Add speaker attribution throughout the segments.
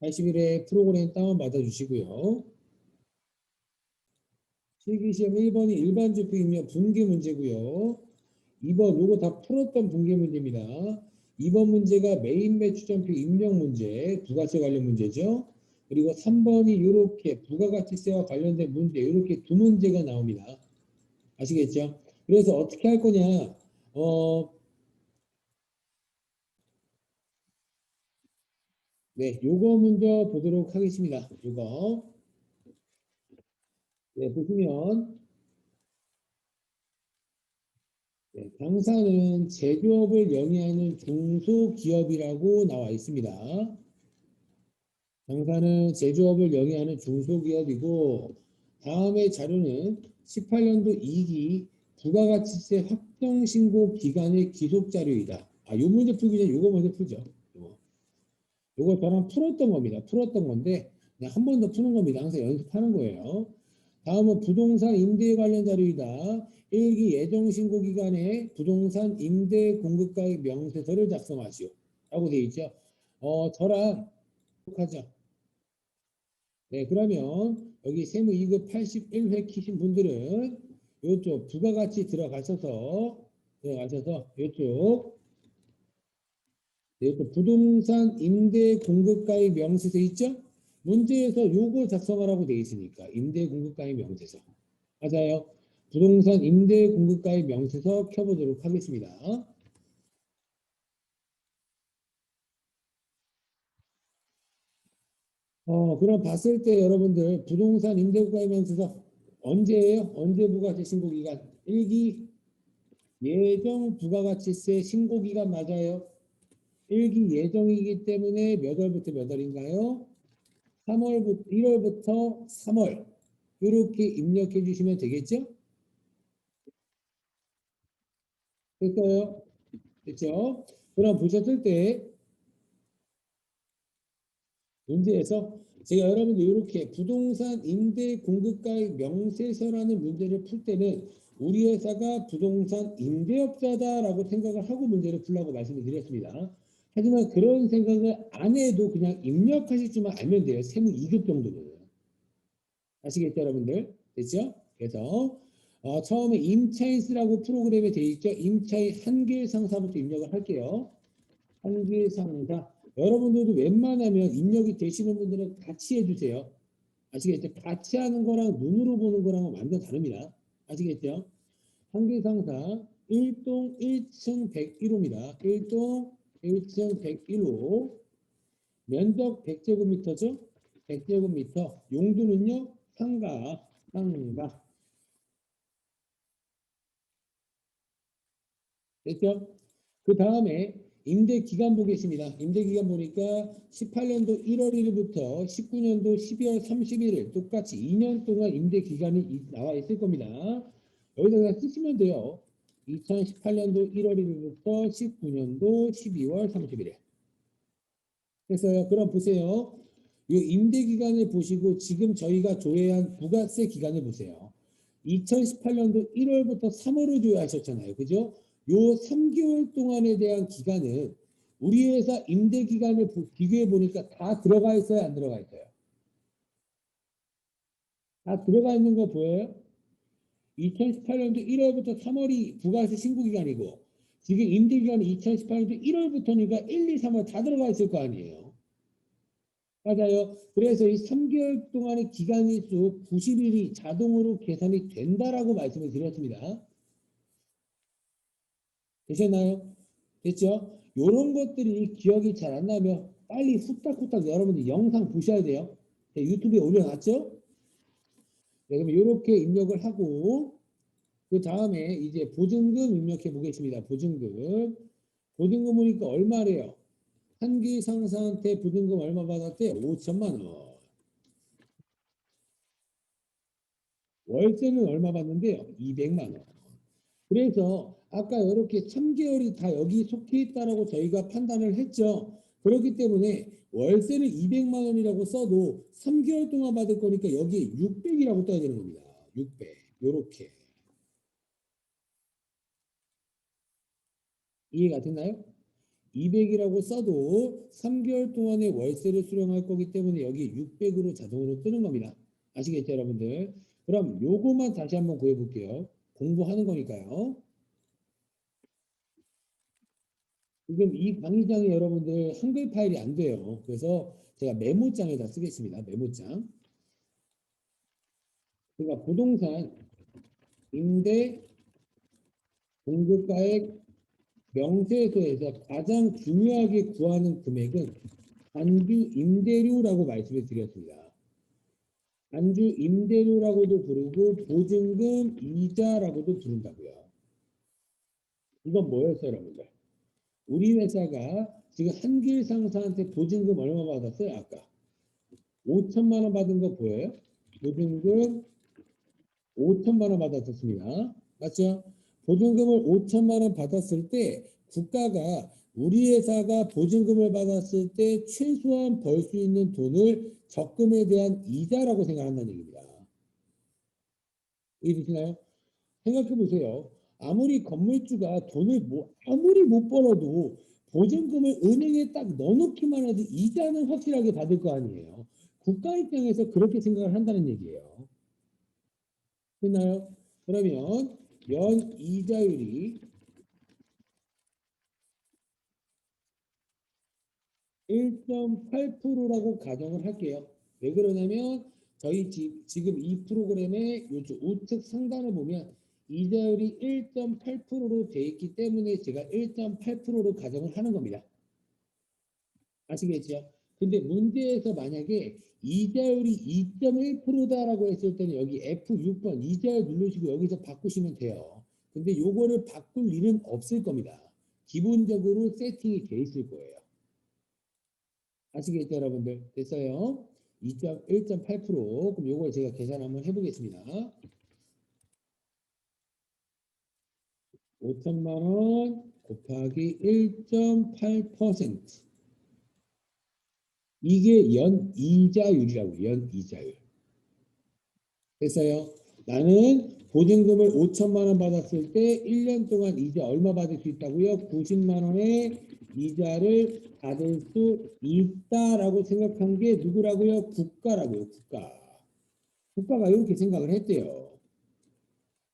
Speaker 1: 81회 프로그램 다운받아 주시고요. 실기시험 1번이 일반주표 입력 분계 문제고요. 2번 요거 다 풀었던 분계 문제입니다. 2번 문제가 메인 매출점표 입력 문제, 부가세 관련 문제죠. 그리고 3번이 이렇게 부가가치세와 관련된 문제, 이렇게 두 문제가 나옵니다. 아시겠죠? 그래서 어떻게 할 거냐? 네, 요거 먼저 보도록 하겠습니다. 요거. 네, 보시면 네, 당사는 제조업을 영위하는 중소기업이라고 나와 있습니다. 당사는 제조업을 영위하는 중소기업이고 다음의 자료는 18년도 2기 부가가치세 확정신고 기간의 기속 자료이다. 요 문제 풀기 전에 요거 먼저 풀죠. 요거 저랑 풀었던 겁니다. 풀었던 건데 그냥 한 번 더 푸는 겁니다. 항상 연습하는 거예요. 다음은 부동산 임대 관련 자료이다. 1기 예정신고 기간에 부동산 임대 공급가액 명세서를 작성하시오. 라고 되어 있죠. 저랑 하죠. 네, 그러면 여기 세무 2급 81회 키신 분들은 이쪽 부가가치 들어가셔서 이쪽 부동산 임대 공급가액 명세서 있죠? 문제에서 요거 작성하라고 되어 있으니까 임대 공급가액 명세서 맞아요. 부동산 임대 공급가액 명세서 켜보도록 하겠습니다. 그럼 봤을 때 여러분들 부동산 임대 공급가액 명세서 언제예요? 언제 부가세 신고 기간? 1기 예정 부가가치세 신고 기간 맞아요. 1기 예정이기 때문에 몇 월부터 몇 월인가요? 3월부터 1월부터 3월 이렇게 입력해 주시면 되겠죠? 됐어요? 됐죠? 그럼 보셨을 때 문제에서 제가 여러분들 이렇게 부동산 임대 공급가액 명세서라는 문제를 풀 때는 우리 회사가 부동산 임대업자다라고 생각을 하고 문제를 풀라고 말씀을 드렸습니다. 하지만 그런 생각을 안 해도 그냥 입력하실 줄만 알면 돼요. 세무 2급 정도는. 아시겠죠, 여러분들? 됐죠? 그래서 처음에 임차인스라고 프로그램에 되어 있죠. 임차인 한길상사부터 입력을 할게요. 한길상사. 여러분들도 웬만하면 입력이 되시는 분들은 같이 해주세요. 아시겠죠? 같이 하는 거랑 눈으로 보는 거랑은 완전 다릅니다. 아시겠죠? 한길상사 1동 1층 101호입니다. 1동 1층 101호 면적 100제곱미터죠? 100제곱미터 용도는요? 상가 됐죠? 그 다음에 임대기간 보겠습니다. 임대기간 보니까 18년도 1월 1일부터 19년도 12월 31일 똑같이 2년 동안 임대기간이 나와 있을 겁니다. 여기다 그냥 쓰시면 돼요. 2018년도 1월 1일부터 19년도 12월 31일. 그래서요. 그럼 보세요. 이 임대기간을 보시고 지금 저희가 조회한 부가세 기간을 보세요. 2018년도 1월부터 3월을 조회하셨잖아요. 그죠? 요 3개월 동안에 대한 기간은 우리 회사 임대기간을 비교해 보니까 다 들어가 있어요? 안 들어가 있어요? 다 들어가 있는 거 보여요? 2018년도 1월부터 3월이 부가세 신고 기간이고 지금 임대기간이 2018년도 1월부터니까 1, 2, 3월 다 들어가 있을 거 아니에요. 맞아요. 그래서 이 3개월 동안의 기간일수 90일이 자동으로 계산이 된다라고 말씀을 드렸습니다. 되셨나요? 됐죠? 이런 것들이 기억이 잘 안 나면 빨리 후딱후딱 여러분들 영상 보셔야 돼요. 네, 유튜브에 올려놨죠? 네, 그럼 이렇게 입력을 하고 그 다음에 이제 보증금 입력해 보겠습니다. 보증금. 보증금 보니까 얼마래요? 한기 상사한테 보증금 얼마 받았대? 5천만 원. 월세는 얼마 받는데요? 200만 원. 그래서 아까 이렇게 3개월이 다 여기 속해 있다라고 저희가 판단을 했죠. 그렇기 때문에 월세는 200만 원이라고 써도 3개월 동안 받을 거니까 여기에 600이라고 떠야 되는 겁니다. 600. 요렇게. 이해가 됐나요? 200이라고 써도 3개월 동안의 월세를 수령할 거기 때문에 여기 600으로 자동으로 뜨는 겁니다. 아시겠죠, 여러분들? 그럼 요거만 다시 한번 구해 볼게요. 공부하는 거니까요. 지금 이 강의장이 여러분들 한글 파일이 안 돼요. 그래서 제가 메모장에다 쓰겠습니다. 메모장. 그러니까 부동산 임대 공급가액 명세서에서 가장 중요하게 구하는 금액은 안주 임대료라고 말씀을 드렸습니다. 안주 임대료라고도 부르고 보증금 이자라고도 부른다고요. 이건 뭐였어요, 여러분들? 우리 회사가 지금 한길 상사한테 보증금 얼마 받았어요? 아까 5천만 원 받은 거 보여요? 보증금 5천만 원 받았었습니다. 맞죠? 보증금을 5천만 원 받았을 때 국가가 우리 회사가 보증금을 받았을 때 최소한 벌 수 있는 돈을 적금에 대한 이자라고 생각한다는 얘기입니다. 이해되시나요? 생각해 보세요. 아무리 건물주가 돈을 아무리 못 벌어도 보증금을 은행에 딱 넣어놓기만 해도 이자는 확실하게 받을 거 아니에요. 국가 입장에서 그렇게 생각을 한다는 얘기예요. 됐나요? 그러면 연 이자율이 1.8%라고 가정을 할게요. 왜 그러냐면 저희 지금 이 프로그램의 요즘 우측 상단을 보면 이자율이 1.8%로 돼 있기 때문에 제가 1.8%로 가정을 하는 겁니다. 아시겠죠? 근데 문제에서 만약에 이자율이 2.1%다라고 했을 때는 여기 F6번 이자율 누르시고 여기서 바꾸시면 돼요. 근데 요거를 바꿀 일은 없을 겁니다. 기본적으로 세팅이 돼 있을 거예요. 아시겠죠, 여러분들? 됐어요? 1.8%. 그럼 요걸 제가 계산 한번 해보겠습니다. 5천만 원 곱하기 1.8%. 이게 연이자율이라고, 연이자율. 됐어요? 나는 보증금을 5천만 원 받았을 때 1년 동안 이자 얼마 받을 수 있다고요? 90만 원의 이자를 받을 수 있다라고 생각한 게 누구라고요? 국가라고요, 국가. 국가가 이렇게 생각을 했대요.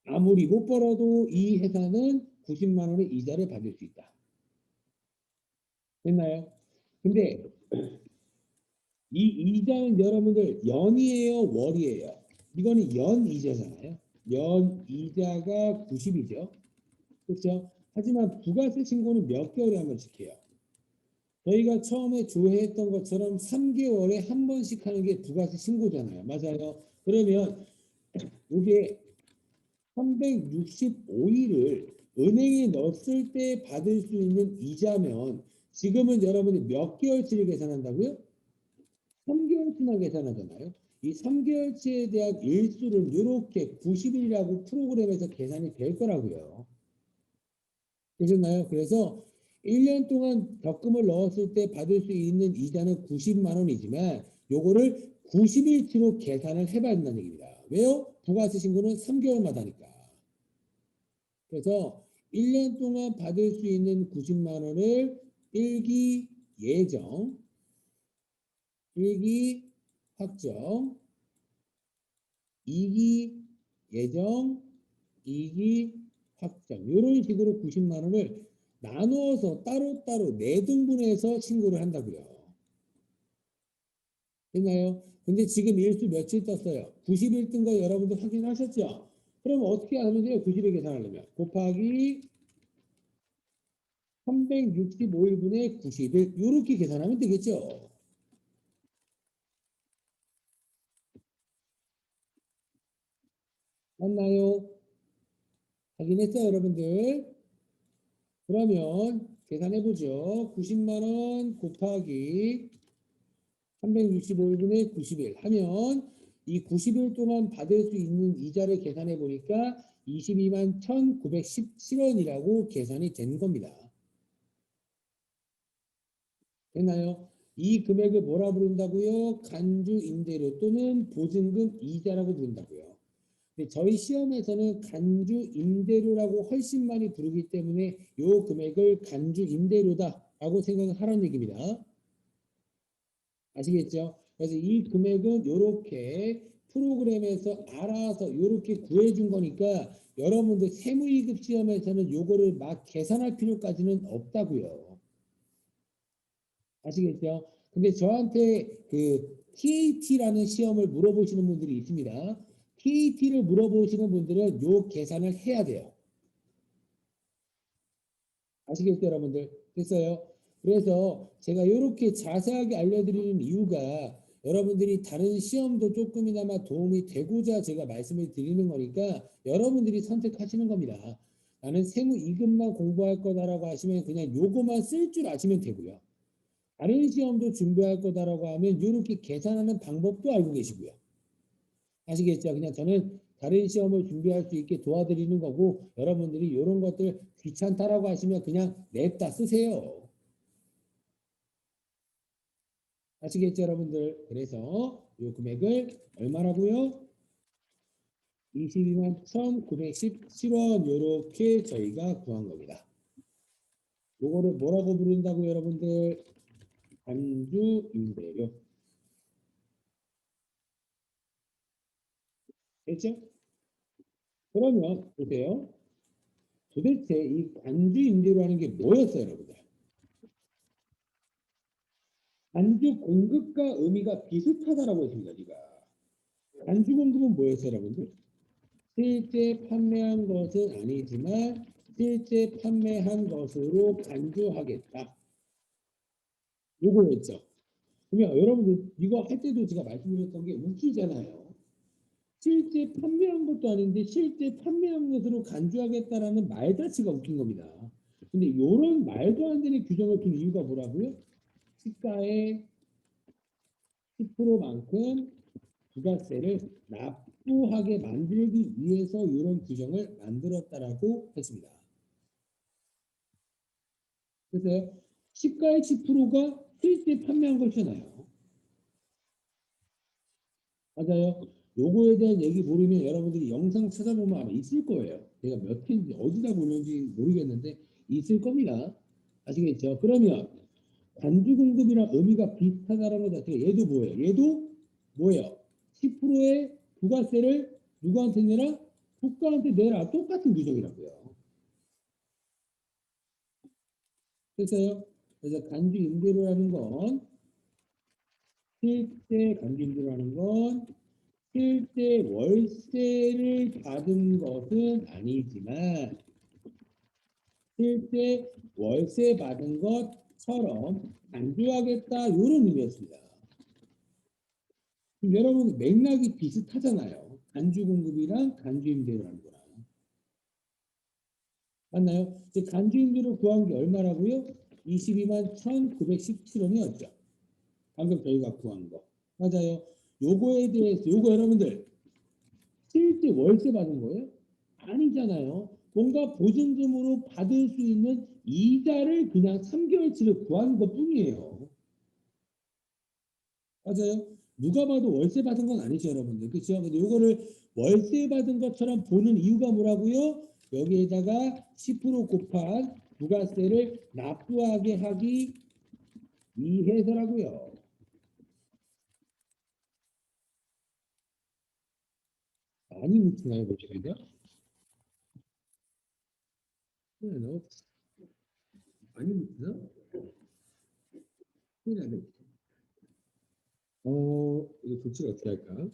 Speaker 1: 아무리 못 벌어도 이 회사는 90만 원의 이자를 받을 수 있다. 됐나요? 근데 이 이자는 여러분들 연이에요, 월이에요? 이거는 연이자잖아요. 연이자가 90이죠. 그렇죠? 하지만 부가세 신고는 몇 개월에 한 번씩 해요. 저희가 처음에 조회했던 것처럼 3개월에 한 번씩 하는 게 부가세 신고잖아요. 맞아요. 그러면 이게 365일을 은행에 넣었을 때 받을 수 있는 이자면 지금은 여러분이 몇 개월치를 계산한다고요? 3개월치만 계산하잖아요. 이 3개월치에 대한 일수를 이렇게 90일이라고 프로그램에서 계산이 될 거라고요. 되셨나요? 그래서 1년 동안 적금을 넣었을 때 받을 수 있는 이자는 90만 원이지만 요거를 90일치로 계산을 해봐야 된다는 얘기입니다. 왜요? 부가세 신고는 3개월마다니까. 그래서 1년 동안 받을 수 있는 90만 원을 1기 예정, 1기 확정, 2기 예정, 2기 확정 이런 식으로 90만 원을 나누어서 따로따로 내등분해서 신고를 한다고요. 됐나요? 근데 지금 일수 며칠 떴어요? 90일 뜬 거 여러분들 확인하셨죠? 그럼 어떻게 하면 돼요? 90일 계산하려면 곱하기 365일분의 90일 이렇게 계산하면 되겠죠. 맞나요? 확인했어요, 여러분들? 그러면 계산해보죠. 90만 원 곱하기 365일분의 90일 하면 이 90일 동안 받을 수 있는 이자를 계산해 보니까 22만 1,917원이라고 계산이 된 겁니다. 됐나요? 이 금액을 뭐라 부른다고요? 간주 임대료 또는 보증금 이자라고 부른다고요. 근데 저희 시험에서는 간주 임대료라고 훨씬 많이 부르기 때문에 이 금액을 간주 임대료다 라고 생각을 하라는 얘기입니다. 아시겠죠? 그래서 이 금액은 이렇게 프로그램에서 알아서 이렇게 구해준 거니까 여러분들 세무이급 시험에서는 요거를 막 계산할 필요까지는 없다고요. 아시겠죠? 근데 저한테 그 TAT라는 시험을 물어보시는 분들이 있습니다. TAT를 물어보시는 분들은 요 계산을 해야 돼요. 아시겠죠, 여러분들? 됐어요? 그래서 제가 이렇게 자세하게 알려드리는 이유가 여러분들이 다른 시험도 조금이나마 도움이 되고자 제가 말씀을 드리는 거니까 여러분들이 선택하시는 겁니다. 나는 세무 2급만 공부할 거다라고 하시면 그냥 요거만 쓸 줄 아시면 되고요. 다른 시험도 준비할 거다라고 하면 이렇게 계산하는 방법도 알고 계시고요. 아시겠죠? 그냥 저는 다른 시험을 준비할 수 있게 도와드리는 거고 여러분들이 이런 것들 귀찮다라고 하시면 그냥 냅다 쓰세요. 아시겠죠, 여러분들? 그래서 이 금액을 얼마라고요? 22만 1,917원 이렇게 저희가 구한 겁니다. 요거를 뭐라고 부른다고 여러분들? 간주 임대료. 됐죠? 그러면 보세요. 도대체 이 간주 임대료라는 게 뭐였어요, 여러분들? 간주 공급과 의미가 비슷하다라고 했습니다, 우리가. 간주 공급은 뭐였어요, 여러분들? 실제 판매한 것은 아니지만 실제 판매한 것으로 간주하겠다. 요거였죠. 그러면 여러분들 이거 할 때도 제가 말씀드렸던 게 웃기잖아요. 실제 판매한 것도 아닌데 실제 판매한 것으로 간주하겠다라는 말 자체가 웃긴 겁니다. 근데 이런 말도 안 되는 규정을 둔 이유가 뭐라고요? 시가의 10%만큼 부가세를 납부하게 만들기 위해서 이런 규정을 만들었다라고 했습니다. 그래서 시가의 10%가 실제 판매한 것이잖아요. 맞아요. 요거에 대한 얘기 모르면 여러분들이 영상 찾아보면 아마 있을 거예요. 제가 몇 회인지 어디다 보는지 모르겠는데 있을 겁니다. 아시겠죠? 그러면 관주 공급이랑 의미가 비슷하다는 것 자체가 얘도 뭐예요? 얘도 뭐예요? 10%의 부가세를 누구한테 내라? 국가한테 내라. 똑같은 규정이라고요. 그래서요. 그래서 간주 임대료라는 건 실제 간주 임대료라는 건 실제 월세를 받은 것은 아니지만 실제 월세 받은 것처럼 간주하겠다 이런 의미였습니다. 여러분 맥락이 비슷하잖아요. 간주 공급이랑 간주 임대료라는 거랑 맞나요? 간주 임대료 구한 게 얼마라고요? 22만 1,917원이었죠. 방금 저희가 구한 거 맞아요. 요거에 대해서 요거 여러분들 실제 월세 받은 거예요? 아니잖아요. 뭔가 보증금으로 받을 수 있는 이자를 그냥 3개월치를 구한 것 뿐이에요. 맞아요. 누가 봐도 월세 받은 건 아니죠, 여러분들. 그렇죠? 근데 요거를 월세 받은 것처럼 보는 이유가 뭐라고요? 여기에다가 10% 곱한 부가세를 납부하게 하기 위해서라고요. 많이 묻히나요, 보시면요? 네, 너무 많이 묻히나? 네. 이거 조치를 어떻게 할까?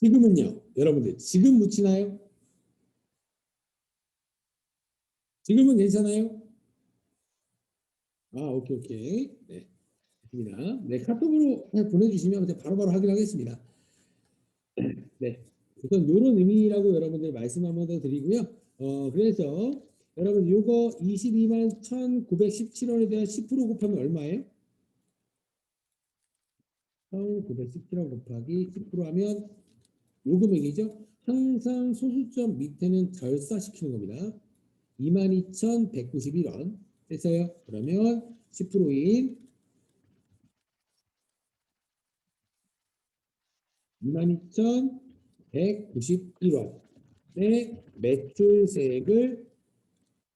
Speaker 1: 지금은요, 여러분들 지금 묻히나요? 지금은 괜찮아요? 아, 오케이, 오케이. 네, 좋습니다. 네, 카톡으로 그냥 보내주시면 제가 바로바로 확인하겠습니다. 네, 우선 이런 의미라고 여러분들 말씀 한번 더 드리고요. 그래서 여러분 요거 22만 1,917원에 대한 10% 곱하면 얼마예요? 1,917원 곱하기 10% 하면 요 금액이죠. 항상 소수점 밑에는 절사시키는 겁니다. 22,191원 됐어요. 그러면 10%인 22,191원의 매출세액을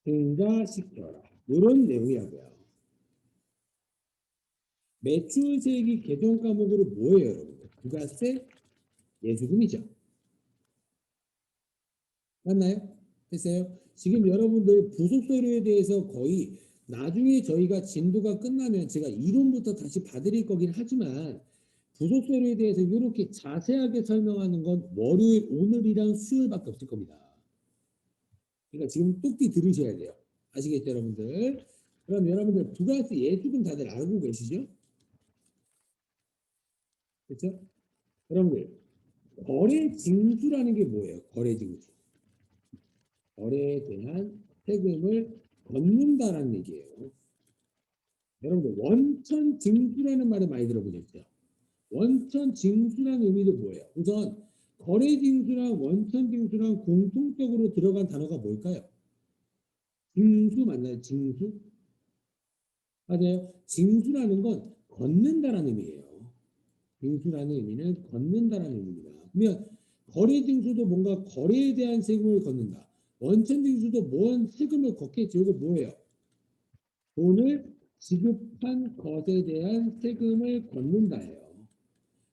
Speaker 1: 증가시켜라. 이런 내용이라고요. 매출세액이 개정 과목으로 뭐예요, 여러분들? 부가세, 예수금이죠. 맞나요? 됐어요? 지금 여러분들 부속서류에 대해서 거의 나중에 저희가 진도가 끝나면 제가 이론부터 다시 봐드릴 거긴 하지만 부속서류에 대해서 이렇게 자세하게 설명하는 건 월요일, 오늘이랑 수요일밖에 없을 겁니다. 그러니까 지금 똑띠 들으셔야 돼요. 아시겠죠, 여러분들? 그럼 여러분들 부가세 예수금 다들 알고 계시죠? 그렇죠? 여러분들 거래 징수라는 게 뭐예요? 거래 징수. 거래에 대한 세금을 걷는다라는 얘기예요. 여러분들 원천 징수라는 말을 많이 들어보셨죠? 원천 징수라는 의미도 뭐예요? 우선 거래 징수랑 원천 징수랑 공통적으로 들어간 단어가 뭘까요? 징수 맞나요? 징수? 맞아요. 징수라는 건 걷는다라는 의미예요. 징수라는 의미는 걷는다라는 의미입니다. 그러면 거래 징수도 뭔가 거래에 대한 세금을 걷는다. 원천 징수도 뭔 세금을 걷겠죠. 이거 뭐예요? 돈을 지급한 것에 대한 세금을 걷는다예요.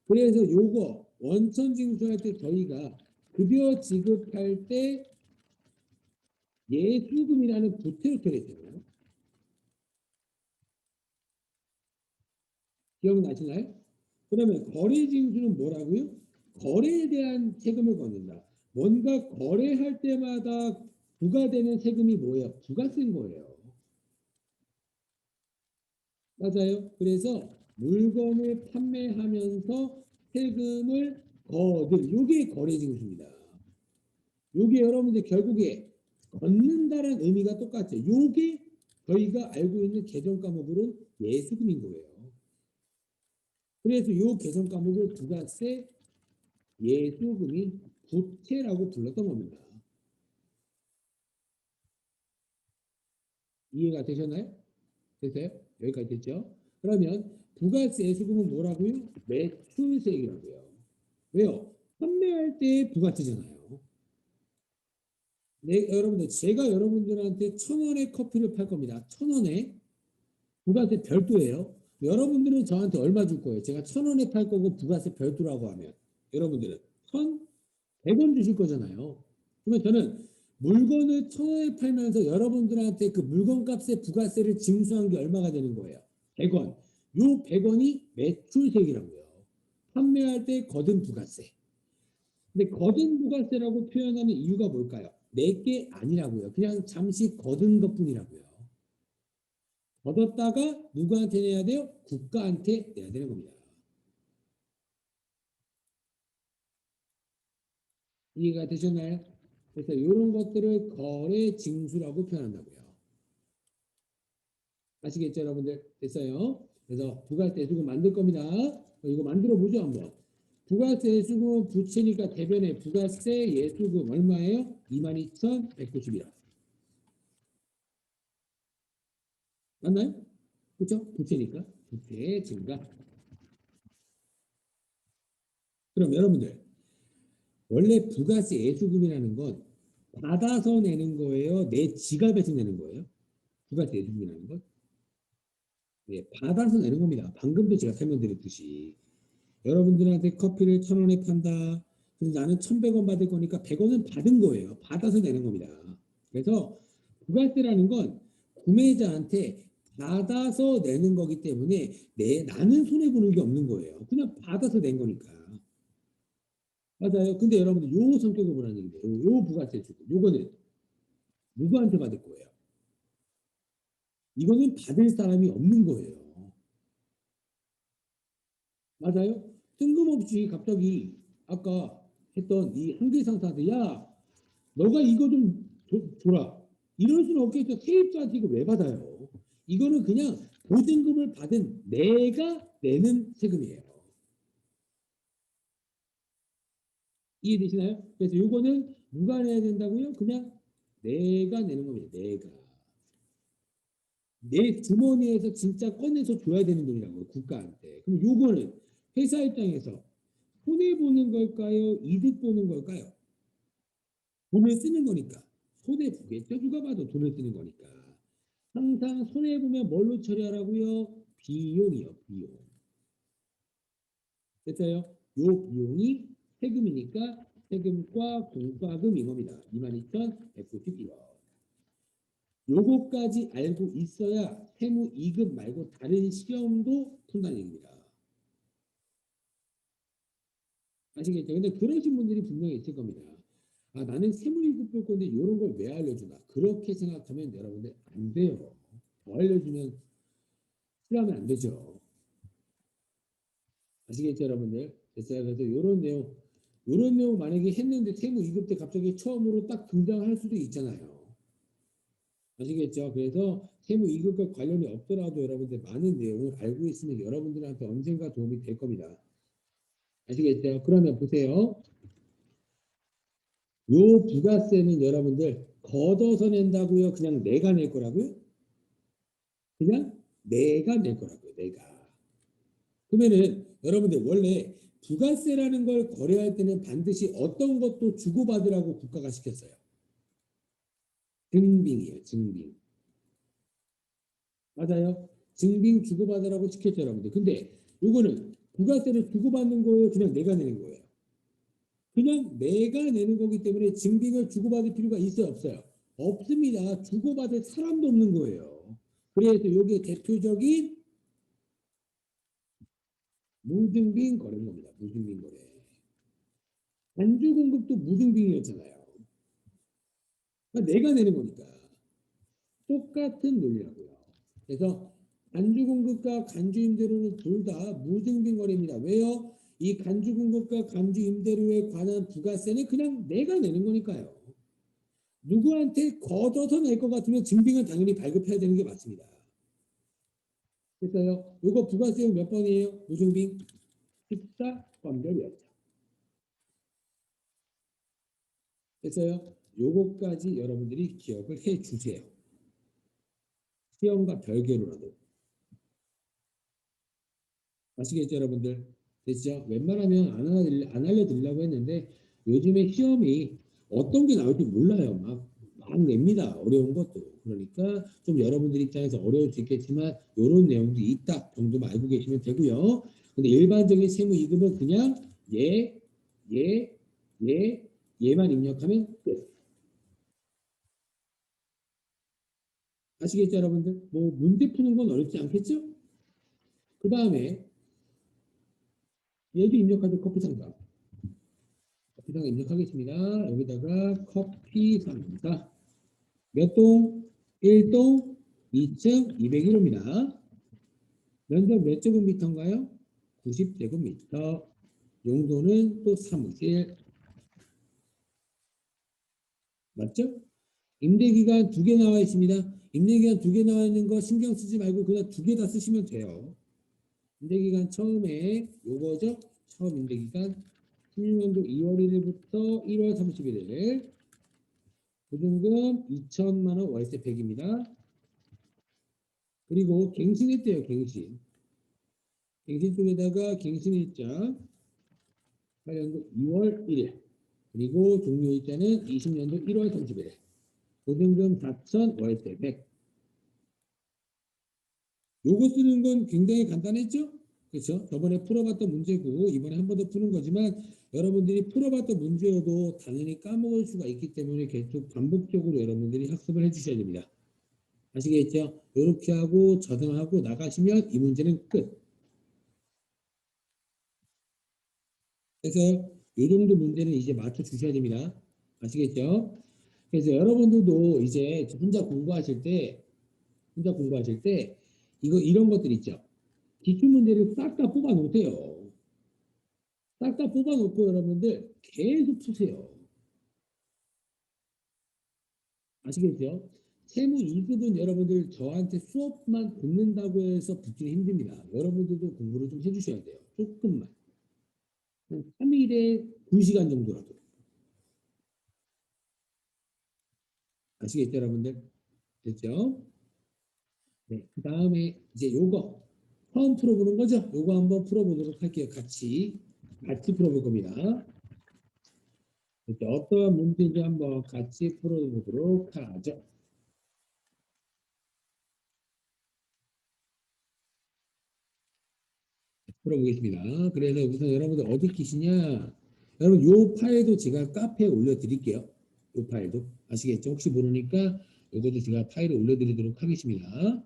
Speaker 1: 그래서 요거 원천 징수할 때 저희가 급여 지급할 때 예수금이라는 부채를 처리했잖아요. 기억나시나요? 그러면 거래 징수는 뭐라고요? 거래에 대한 세금을 걷는다. 뭔가 거래할 때마다 부과되는 세금이 뭐예요? 부가세인 거예요. 맞아요. 그래서 물건을 판매하면서 세금을 거둔 요게 거래징수입니다. 요게 여러분들 결국에 걷는다는 의미가 똑같죠. 요게 저희가 알고 있는 개정 과목으로는 예수금인 거예요. 그래서 요 개정 과목을 부가세, 예수금이 부채라고 불렀던 겁니다. 이해가 되셨나요? 됐어요? 여기까지 됐죠? 그러면 부가세 예수금은 뭐라고요? 매출세액이라고요. 왜요? 판매할 때 부가세잖아요. 네, 여러분들 제가 여러분들한테 1,000원에 커피를 팔 겁니다. 1,000원에 부가세 별도예요. 여러분들은 저한테 얼마 줄 거예요? 제가 1,000원에 팔 거고 부가세 별도라고 하면 여러분들은 1,100원 주실 거잖아요. 그러면 저는 물건을 1,000원에 팔면서 여러분들한테 그 물건값의 부가세를 징수한 게 얼마가 되는 거예요? 100원. 요 100원이 매출세액이라고요. 판매할 때 거둔 부가세. 근데 거둔 부가세라고 표현하는 이유가 뭘까요? 내게 아니라고요. 그냥 잠시 거둔 것뿐이라고요. 걷었다가 누구한테 내야 돼요? 국가한테 내야 되는 겁니다. 이해가 되셨나요? 그래서 이런 것들을 거래 징수라고 표현한다고요. 아시겠죠, 여러분들? 됐어요? 그래서 부가세 예수금 만들 겁니다. 이거 만들어 보죠, 한번. 부가세 예수금 부채니까 대변에 부가세 예수금 얼마예요? 22,190이라. 맞나요? 그렇죠? 부채니까. 부채 증가. 그럼 여러분들 원래 부가세 예수금이라는 건 받아서 내는 거예요? 내 지갑에서 내는 거예요? 부가세 예수금이라는 건? 예, 받아서 내는 겁니다. 방금도 제가 설명드렸듯이 여러분들한테 커피를 1,000원에 판다. 그래서 나는 1,100원 받을 거니까 100원은 받은 거예요. 받아서 내는 겁니다. 그래서 부가세라는 건 구매자한테 받아서 내는 거기 때문에 나는 손해보는 게 없는 거예요. 그냥 받아서 낸 거니까. 맞아요. 근데 여러분들 요 성격을 보라는 얘기예요. 요 부가세 주고 요거는 누구한테 받을 거예요? 이거는 받을 사람이 없는 거예요. 맞아요? 뜬금없이 갑자기 아까 했던 이 한길상사한테 야 너가 이거 좀 줘라. 이럴 수는 없겠죠. 세입자한테 이거 왜 받아요? 이거는 그냥 보증금을 받은 내가 내는 세금이에요. 이해되시나요? 그래서 요거는 누가 내야 된다고요? 그냥 내가 내는 겁니다. 내가. 내 주머니에서 진짜 꺼내서 줘야 되는 돈이라고요. 국가한테. 그럼 요거는 회사 입장에서 손해 보는 걸까요? 이득 보는 걸까요? 돈을 쓰는 거니까 손해 보겠죠. 누가 봐도 돈을 쓰는 거니까. 항상 손해 보면 뭘로 처리하라고요? 비용이요, 비용. 됐어요? 요 비용이 세금이니까 세금과 공과금인 겁니다. 22,191원. 요거까지 알고 있어야 세무 2급 말고 다른 시험도 푼다는 얘기입니다. 아시겠죠? 근데 그러신 분들이 분명히 있을 겁니다. 아, 나는 세무 2급 볼 건데 이런 걸 왜 알려주나? 그렇게 생각하면 여러분들 안 돼요. 더 알려주면 싫어하면 안 되죠. 아시겠죠, 여러분들? 됐어요. 그래서 요런 내용 만약에 했는데 세무 2급 때 갑자기 처음으로 딱 등장할 수도 있잖아요. 아시겠죠? 그래서 세무 2급과 관련이 없더라도 여러분들 많은 내용을 알고 있으면 여러분들한테 언젠가 도움이 될 겁니다. 아시겠죠? 그러면 보세요. 요 부가세는 여러분들 걷어서 낸다고요? 그냥 내가 낼 거라고요? 그냥 내가 낼 거라고요. 내가. 그러면은 여러분들 원래 부가세라는 걸 거래할 때는 반드시 어떤 것도 주고받으라고 국가가 시켰어요. 증빙이에요. 증빙. 맞아요. 증빙 주고받으라고 시켰죠, 여러분들. 근데 요거는 부가세를 주고받는 거예요? 그냥 내가 내는 거예요? 그냥 내가 내는 거기 때문에 증빙을 주고받을 필요가 있어요, 없어요? 없습니다. 주고받을 사람도 없는 거예요. 그래서 이게 대표적인 무증빙 거래인 겁니다. 무증빙 거래. 간주 공급도 무증빙이었잖아요. 그러니까 내가 내는 거니까 똑같은 논리라고요. 그래서 간주 공급과 간주 임대료는 둘 다 무증빙 거래입니다. 왜요? 이 간주 공급과 간주 임대료에 관한 부가세는 그냥 내가 내는 거니까요. 누구한테 걷어서 낼 것 같으면 증빙은 당연히 발급해야 되는 게 맞습니다. 됐어요? 요거 부가세율 몇 번이에요? 무증빙 14번별이었죠. 됐어요? 요거까지 여러분들이 기억을 해 주세요. 시험과 별개로라도. 아시겠죠, 여러분들? 됐죠? 웬만하면 안 알려드리려고 했는데 요즘에 시험이 어떤 게 나올지 몰라요. 막 냅니다. 어려운 것도. 그러니까 좀 여러분들 입장에서 어려울 수 있겠지만 이런 내용도 있다 정도만 알고 계시면 되고요. 근데 일반적인 세무 이금은 그냥 예, 예, 예, 얘만 입력하면 끝. 아시겠죠, 여러분들? 뭐 문제 푸는 건 어렵지 않겠죠? 그 다음에 얘도 입력하죠. 커피 상자. 커피상 입력하겠습니다. 여기다가 커피 상자. 몇 동? 1동 2층 201호입니다. 면적 몇 제곱미터인가요? 90제곱미터. 용도는 또 사무실. 맞죠? 임대기간 2개 나와 있습니다. 임대기간 2개 나와 있는 거 신경 쓰지 말고 그냥 2개 다 쓰시면 돼요. 임대기간 처음에 요거죠? 처음 임대기간 16년도 2월 1일부터 1월 31일. 보증금 2천만 원 월세 100입니다. 그리고 갱신했대요. 갱신. 갱신 쪽에다가 갱신일자 8년도 2월 1일. 그리고 종료일자는 20년도 1월 30일. 보증금 4천 월세 100. 요거 쓰는 건 굉장히 간단했죠? 그렇죠? 저번에 풀어봤던 문제고 이번에 한 번 더 푸는 거지만 여러분들이 풀어봤던 문제여도 당연히 까먹을 수가 있기 때문에 계속 반복적으로 여러분들이 학습을 해주셔야 됩니다. 아시겠죠? 이렇게 하고 저장하고 나가시면 이 문제는 끝. 그래서 이 정도 문제는 이제 맞춰 주셔야 됩니다. 아시겠죠? 그래서 여러분들도 이제 혼자 공부하실 때 이거 이런 것들 있죠. 기출 문제를 싹 다 뽑아 놓으세요. 싹 다 뽑아 놓고 여러분들 계속 푸세요. 아시겠죠? 세무 2급은 여러분들 저한테 수업만 듣는다고 해서 붙기는 힘듭니다. 여러분들도 공부를 좀 해주셔야 돼요. 조금만. 한 3일에 2시간 정도라도. 아시겠죠, 여러분들? 됐죠? 네, 그 다음에 이제 요거 처음 풀어보는 거죠? 요거 한번 풀어보도록 할게요. 같이 풀어볼 겁니다. 이렇게 어떤 문제인지 한번 같이 풀어보도록 하죠. 풀어보겠습니다. 그래서 우선 여러분들 어디 계시냐? 여러분 요 파일도 제가 카페에 올려드릴게요. 요 파일도 아시겠죠? 혹시 모르니까 요것도 제가 파일에 올려드리도록 하겠습니다.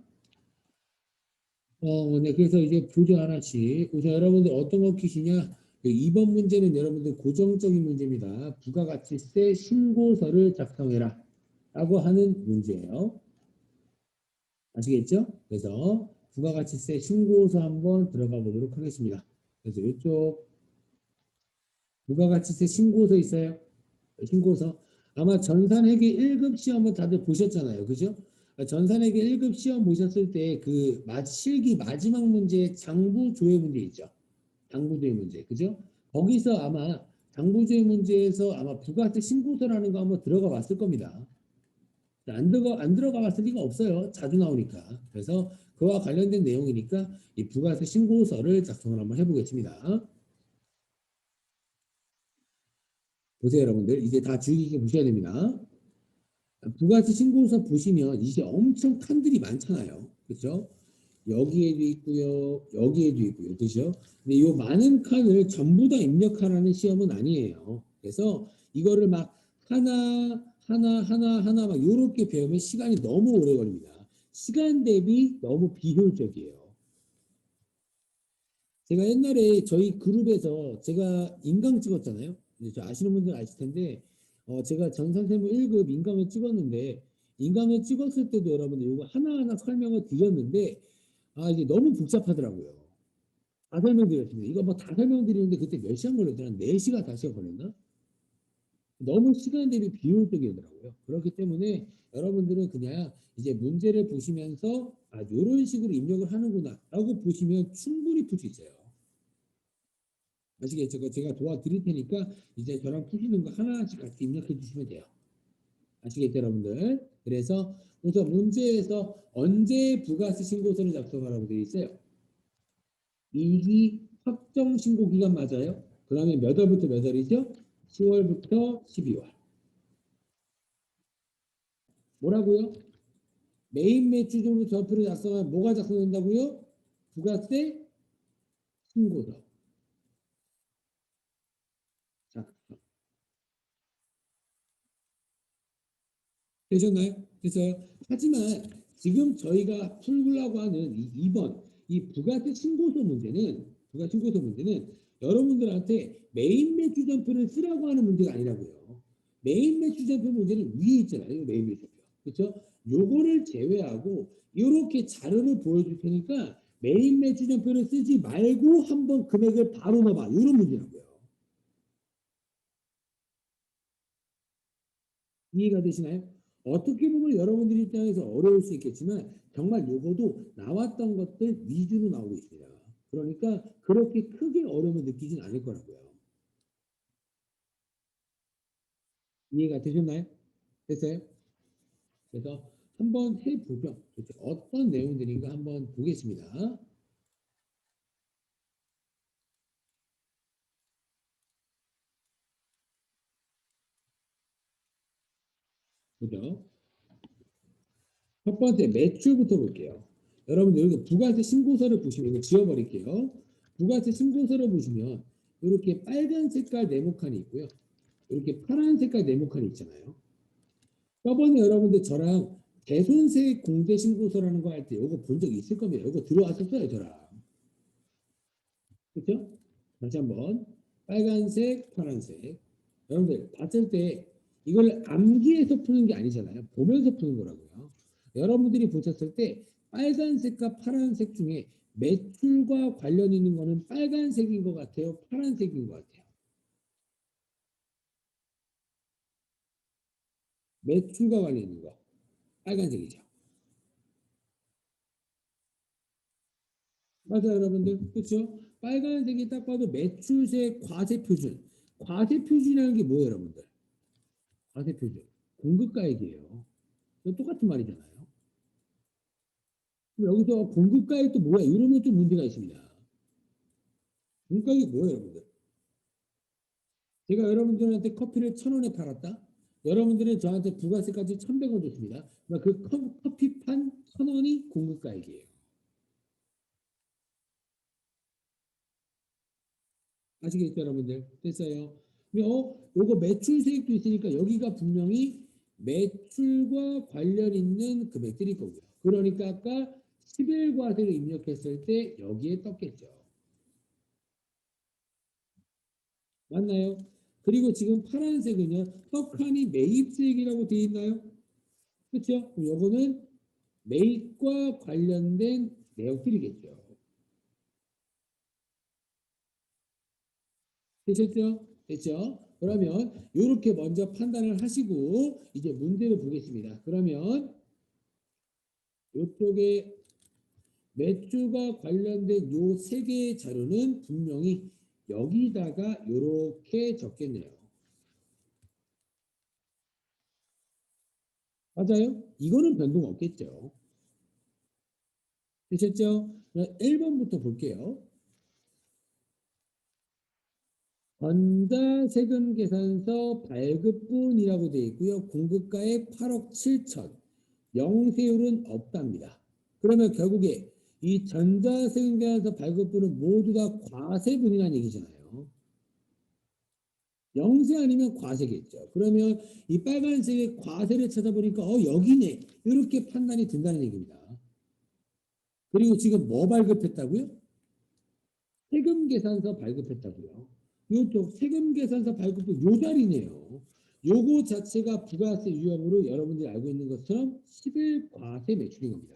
Speaker 1: 네, 그래서 이제 보조 하나씩. 우선 여러분들 어떤 거 키시냐? 2번 문제는 여러분들 고정적인 문제입니다. 부가가치세 신고서를 작성해라. 라고 하는 문제예요. 아시겠죠? 그래서 부가가치세 신고서 한번 들어가 보도록 하겠습니다. 그래서 이쪽 부가가치세 신고서 있어요. 신고서. 아마 전산회계 1급 시험은 다들 보셨잖아요. 그죠? 전산회계 1급 시험 보셨을 때 그 실기 마지막 문제 장부조회 문제 있죠. 장부조회 문제. 그죠? 거기서 아마 장부조회 문제에서 아마 부가세 신고서라는 거 한번 들어가 봤을 겁니다. 안 들어가 봤을 리가 없어요. 자주 나오니까. 그래서 그와 관련된 내용이니까 이 부가세 신고서를 작성을 한번 해보겠습니다. 보세요, 여러분들. 이제 다 주의 깊게 보셔야 됩니다. 부가세 신고서 보시면 이제 엄청 칸들이 많잖아요. 그렇죠? 여기에도 있고요. 여기에도 있고요. 그죠? 근데 이 많은 칸을 전부 다 입력하라는 시험은 아니에요. 그래서 이거를 막 하나 막 이렇게 배우면 시간이 너무 오래 걸립니다. 시간 대비 너무 비효율적이에요. 제가 옛날에 저희 그룹에서 제가 인강 찍었잖아요. 이제 저 아시는 분들 아실 텐데 제가 전산세무 1급 인강을 찍었는데 인강을 찍었을 때도 여러분들 이거 하나하나 설명을 드렸는데 이게 너무 복잡하더라고요. 다 설명드렸습니다. 이거 뭐 다 설명드리는데 그때 몇 시간 걸렸더라? 4시간, 5시간 걸렸나? 너무 시간 대비 비효율적이더라고요. 그렇기 때문에 여러분들은 그냥 이제 문제를 보시면서 이런 식으로 입력을 하는구나 라고 보시면 충분히 풀 수 있어요. 아시겠죠? 제가 도와드릴 테니까 이제 저랑 푸시는 거 하나씩 같이 입력해 주시면 돼요. 아시겠죠, 여러분들? 그래서 우선 문제에서 언제 부가세 신고서를 작성하라고 되어 있어요? 이기 확정 신고 기간 맞아요? 그러면 몇 월부터 몇 월이죠? 10월부터 12월. 뭐라고요? 메인 매출 정도 전표를 작성하면 뭐가 작성된다고요? 부가세 신고서. 자, 되셨나요? 됐어요? 하지만 지금 저희가 풀려고 하는 이 2번 이 부가세 신고서 문제는 여러분들한테 메인 매출 전표를 쓰라고 하는 문제가 아니라고요. 메인 매출 전표 문제는 위에 있잖아요. 이거 메인 매출 전표. 그렇죠? 요거를 제외하고 이렇게 자료를 보여줄 테니까 메인 매출 전표를 쓰지 말고 한번 금액을 바로 넣어봐. 이런 문제라고요. 이해가 되시나요? 어떻게 보면 여러분들 입장에서 어려울 수 있겠지만 정말 요거도 나왔던 것들 위주로 나오고 있습니다. 그러니까 그렇게 크게 어려움을 느끼진 않을 거라고요. 이해가 되셨나요? 됐어요? 그래서 한번 해보죠. 도대체 어떤 내용들인가 한번 보겠습니다. 보죠. 첫 번째 매출부터 볼게요. 여러분들 여기 부가세 신고서를 보시면 이거 지워버릴게요. 부가세 신고서를 보시면 이렇게 빨간 색깔 네모칸이 있고요. 이렇게 파란 색깔 네모칸이 있잖아요. 저번에 여러분들 저랑 대손세 공제 신고서라는 거 할 때 이거 본 적 있을 겁니다. 이거 들어왔었어요, 저랑. 그렇죠? 다시 한번 빨간색, 파란색. 여러분들 봤을 때 이걸 암기해서 푸는 게 아니잖아요. 보면서 푸는 거라고요. 여러분들이 보셨을 때 빨간색과 파란색 중에 매출과 관련 있는 거는 빨간색인 것 같아요. 파란색인 것 같아요. 매출과 관련 있는 거 빨간색이죠. 맞아요, 여러분들. 그렇죠? 빨간색이 딱 봐도 매출세 과세 표준. 과세 표준이라는 게 뭐예요, 여러분들? 과세 표준. 공급가액이에요. 이거 똑같은 말이잖아요. 그럼 여기서 공급가액 또 뭐야? 이러면 좀 문제가 있습니다. 공급가액이 뭐예요, 여러분들? 제가 여러분들한테 커피를 1,000원에 팔았다. 여러분들은 저한테 부가세까지 1,100원 줬습니다. 그러니까 그 커피 판 1,000원이 공급가액이에요. 아시겠죠, 여러분들? 됐어요. 요거 매출 세액도 있으니까 여기가 분명히 매출과 관련 있는 금액들이 거고요. 그러니까 아까 11과세를 입력했을 때 여기에 떴겠죠. 맞나요? 그리고 지금 파란색은요, 떡하니 매입세액이라고 되어 있나요? 그렇죠? 요거는 매입과 관련된 내역들이겠죠. 되셨죠? 됐죠? 그러면 이렇게 먼저 판단을 하시고 이제 문제를 보겠습니다. 그러면 이쪽에 매출과 관련된 요 세 개의 자료는 분명히 여기다가 이렇게 적겠네요. 맞아요? 이거는 변동 없겠죠. 되셨죠? 1번부터 볼게요. 전자세금계산서 발급분이라고 되어 있고요. 공급가액 8억 7천. 영세율은 없답니다. 그러면 결국에 이 전자세금계산서 발급분은 모두 다 과세분이라는 얘기잖아요. 영세 아니면 과세겠죠. 그러면 이 빨간색의 과세를 찾아보니까 여기네. 이렇게 판단이 된다는 얘기입니다. 그리고 지금 뭐 발급했다고요? 세금계산서 발급했다고요. 이쪽 세금계산서 발급도 요 자리네요. 요거 자체가 부가세 유형으로 여러분들이 알고 있는 것처럼 11과세 매출인 겁니다.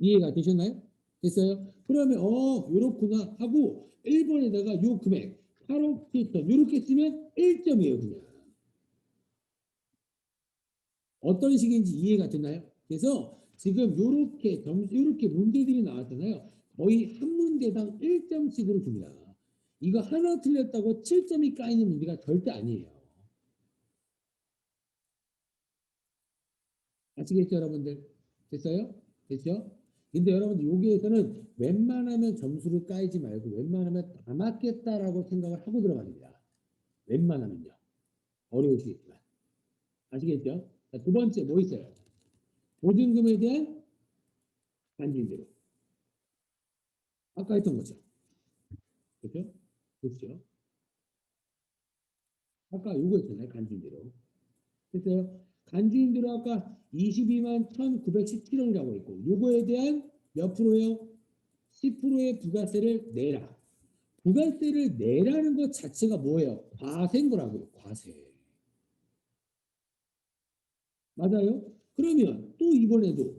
Speaker 1: 이해가 되셨나요? 됐어요? 그러면 요렇구나 하고 1번에다가 요 금액 8억 7천 요렇게 쓰면 1점이에요 그냥. 어떤 식인지 이해가 되나요? 그래서 지금 요렇게 점수 요렇게 문제들이 나왔잖아요. 거의 한 문제당 1점씩으로 줍니다. 이거 하나 틀렸다고 7점이 까이는 문제가 절대 아니에요. 아시겠죠, 여러분들? 됐어요? 됐죠? 근데 여러분들 여기에서는 웬만하면 점수를 까이지 말고 웬만하면 다 맞겠다라고 생각을 하고 들어가야 됩니다. 웬만하면요. 어려우시겠지만. 아시겠죠? 자, 두 번째 뭐 있어요? 보증금에 대한 간주임대로. 아까 했던 거죠. 그렇죠? 그렇죠? 아까 요거 했잖아요. 간주임대로. 됐어요? 간주임대로 아까 22만 1,917원이라고 했고 요거에 대한 몇 프로요? 10%의 부가세를 내라. 부가세를 내라는 것 자체가 뭐예요? 과세인 거라고요. 과세. 맞아요? 그러면 또 이번에도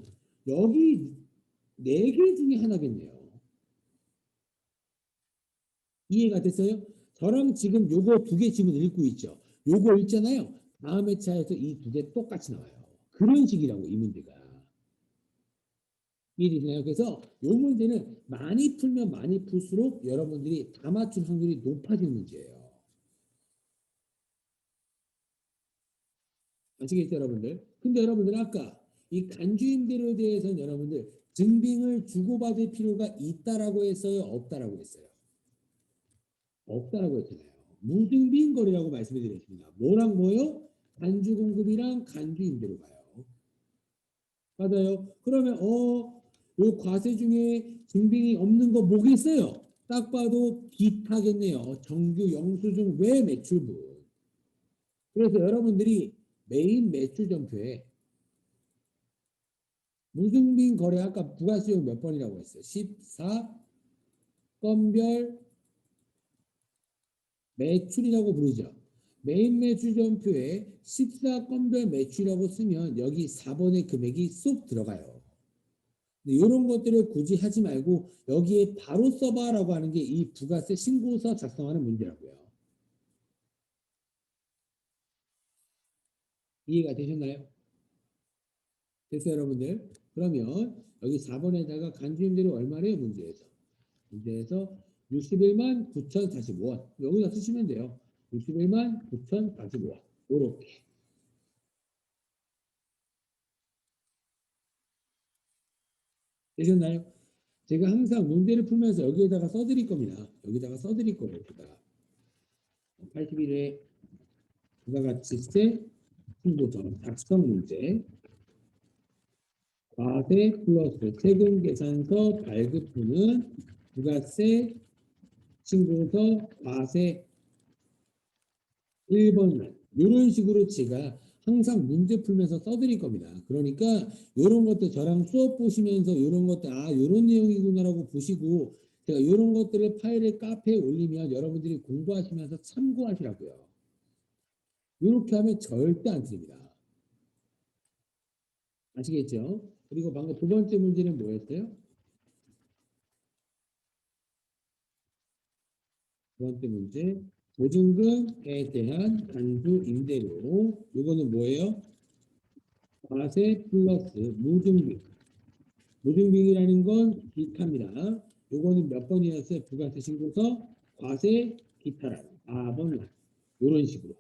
Speaker 1: 여기 네 개 중에 하나겠네요. 이해가 됐어요? 저랑 지금 요거 두 개 지문 읽고 있죠. 요거 있잖아요. 다음 회차에서 이 두 개 똑같이 나와요. 그런 식이라고 이 문제가. 이해되시나요? 그래서 요 문제는 많이 풀면 많이 풀수록 여러분들이 다 맞출 확률이 높아지는 문제예요. 아시겠죠, 여러분들? 근데 여러분들 아까 이 간주임대로에 대해서는 여러분들 증빙을 주고받을 필요가 있다라고 했어요? 없다라고 했어요? 없다라고 했잖아요. 무증빙 거래라고 말씀해 드렸습니다. 뭐랑 뭐요? 간주 공급이랑 간주 임대로 가요. 맞아요. 그러면 요 과세 중에 증빙이 없는 거 뭐겠어요? 딱 봐도 기타겠네요. 정규 영수증 외 매출분. 그래서 여러분들이 메인 매출 전표에 무증빙 거래 아까 부가수용 몇 번이라고 했어요? 14건별 매출이라고 부르죠. 메인 매출 전표에 14건별 매출이라고 쓰면 여기 4번의 금액이 쏙 들어가요. 이런 것들을 굳이 하지 말고 여기에 바로 써봐라고 하는 게 이 부가세 신고서 작성하는 문제라고요. 이해가 되셨나요? 됐어요, 여러분들? 그러면 여기 4번에다가 간주임대로 얼마래요? 문제에서 61만 9,045원. 여기다 쓰시면 돼요. 61만 9,045원. 요렇게. 되셨나요? 제가 항상 문제를 풀면서 여기에다가 써드릴 겁니다. 여기다가 써드릴 거예요. 여기다가 81회 부가가치세 신고서 작성 문제 과세 플러스 세금 계산서 발급부는 부가세 신고서 과세 1번만 이런 식으로 제가 항상 문제 풀면서 써드릴 겁니다. 그러니까 이런 것들 저랑 수업 보시면서 이런 것들 이런 내용이구나라고 보시고 제가 이런 것들을 파일을 카페에 올리면 여러분들이 공부하시면서 참고하시라고요. 이렇게 하면 절대 안 틀립니다. 아시겠죠? 그리고 방금 두 번째 문제는 뭐였어요? 두 번째 문제 보증금에 대한 단수 임대료 이거는 뭐예요? 과세 플러스 무증빙 무증빙이라는 건 기타입니다. 요거는 몇 번이었어요? 부가세 신고서 과세 기타라 4번 이런 식으로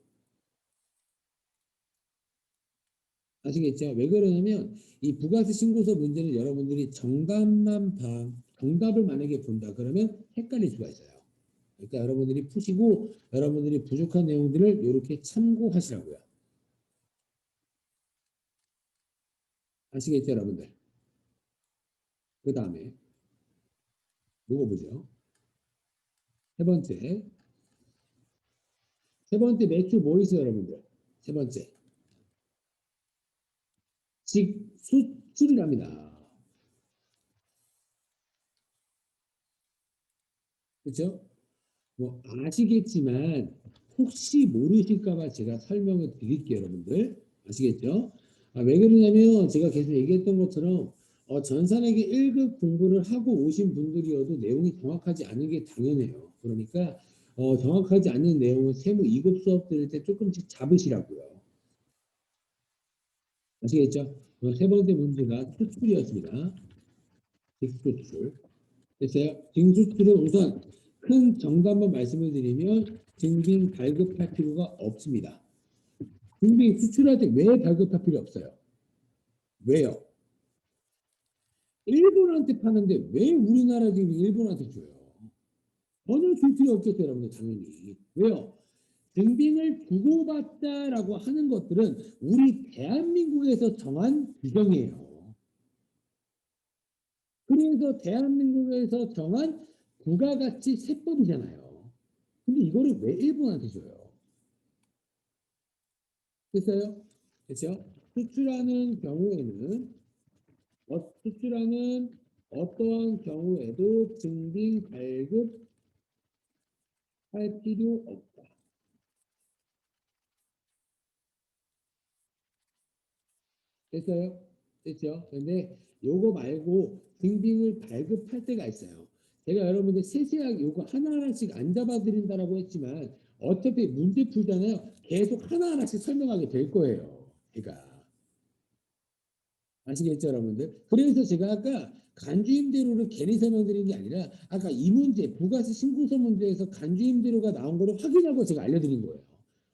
Speaker 1: 아시겠죠? 왜 그러냐면 이 부가세 신고서 문제는 여러분들이 정답을 만약에 본다 그러면 헷갈릴 수가 있어요. 그러니까 여러분들이 푸시고 여러분들이 부족한 내용들을 이렇게 참고하시라고요. 아시겠죠, 여러분들? 그 다음에 이거 보죠. 세 번째 매출 뭐 있어요, 여러분들? 세 번째 직수출이랍니다. 그렇죠? 뭐 아시겠지만 혹시 모르실까봐 제가 설명을 드릴게요, 여러분들. 아시겠죠? 왜 그러냐면 제가 계속 얘기했던 것처럼 전산회계 1급 공부를 하고 오신 분들이어도 내용이 정확하지 않은 게 당연해요. 그러니까 정확하지 않는 내용은 세무 2급 수업 들을 때 조금씩 잡으시라고요. 아시겠죠? 세 번째 문제가 수출이었습니다. 직수출. 됐어요? 증수출은 우선 큰 정답만 말씀을 드리면 증빙 발급할 필요가 없습니다. 증빙 수출할 때 왜 발급할 필요 없어요? 왜요? 일본한테 파는데 왜 우리나라 증빙 일본한테 줘요? 전혀 줄 필요 없겠죠, 여러분들 당연히. 왜요? 증빙을 주고받다라고 하는 것들은 우리 대한민국에서 정한 규정이에요. 그래서 대한민국에서 정한 부가가치 세법이잖아요. 근데 이거를 왜 일본한테 줘요? 됐어요? 됐죠? 수출하는 경우에는 수출하는 어떠한 경우에도 증빙 발급할 필요 없다. 됐어요? 됐죠? 근데 요거 말고 증빙을 발급할 때가 있어요. 제가 여러분들 세세하게 요거 하나하나씩 안 잡아드린다라고 했지만 어차피 문제 풀잖아요. 계속 하나하나씩 설명하게 될 거예요. 제가. 아시겠죠, 여러분들? 그래서 제가 아까 간주임대료를 괜히 설명드린 게 아니라 아까 이 문제, 부가세 신고서 문제에서 간주임대료가 나온 거를 확인하고 제가 알려드린 거예요.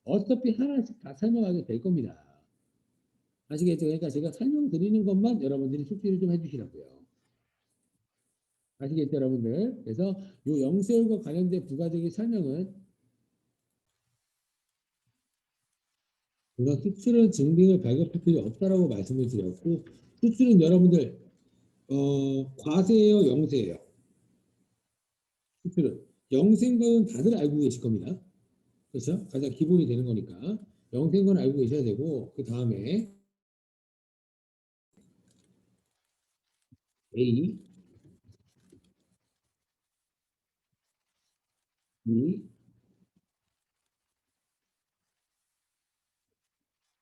Speaker 1: 어차피 하나씩 다 설명하게 될 겁니다. 아시겠죠? 그러니까 제가 설명드리는 것만 여러분들이 숙지를 좀 해주시라고요. 아시겠죠, 여러분들? 그래서 이 영세율과 관련된 부가적인 설명은 우선 수출은 증빙을 발급할 필요 없다라고 말씀을 드렸고 수출은 여러분들 과세예요, 영세예요? 수출은 영세인 거는 다들 알고 계실 겁니다. 그렇죠? 가장 기본이 되는 거니까 영세인 건 알고 계셔야 되고 그 다음에 A, B,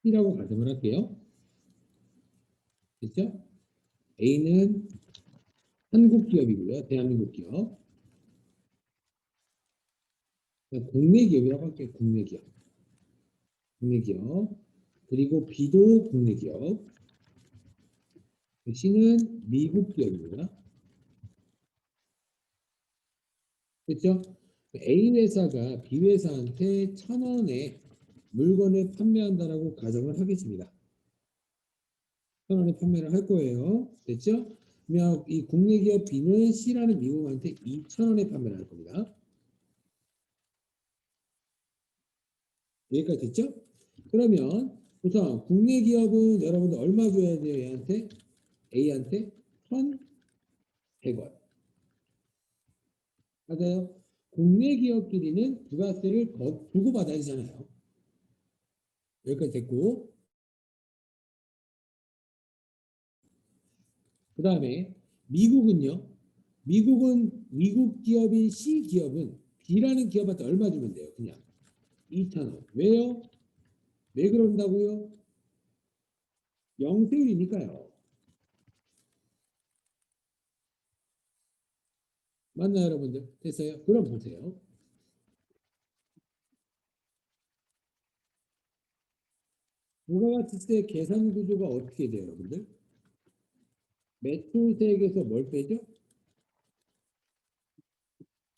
Speaker 1: C라고 가정을 할게요. 됐죠? A는 한국 기업이고요. 대한민국 기업. 국내 기업이라고 할게요. 국내 기업. 국내 기업. 그리고 B도 국내 기업. C는 미국 기업입니다. 됐죠? A 회사가 B 회사한테 1,000원에 물건을 판매한다라고 가정을 하겠습니다. 1,000원에 판매를 할 거예요. 됐죠? 그러면 이 국내 기업 B는 C라는 미국한테 2,000원에 판매를 할 겁니다. 여기까지 됐죠? 그러면 우선 국내 기업은 여러분들 얼마 줘야 돼요? 얘한테? A한테? 1,100원. 맞아요? 국내 기업끼리는 부가세를 주고받아야 되잖아요. 여기까지 됐고, 그 다음에 미국은요? 미국 기업인 C 기업은 B라는 기업한테 얼마 주면 돼요? 그냥 2,000원. 왜요? 왜 그런다고요? 영세율이니까요. 맞나요, 여러분들? 됐어요? 그럼 보세요. 부가가치세 계산 구조가 어떻게 돼요, 여러분들? 매출세액에서 뭘 빼죠?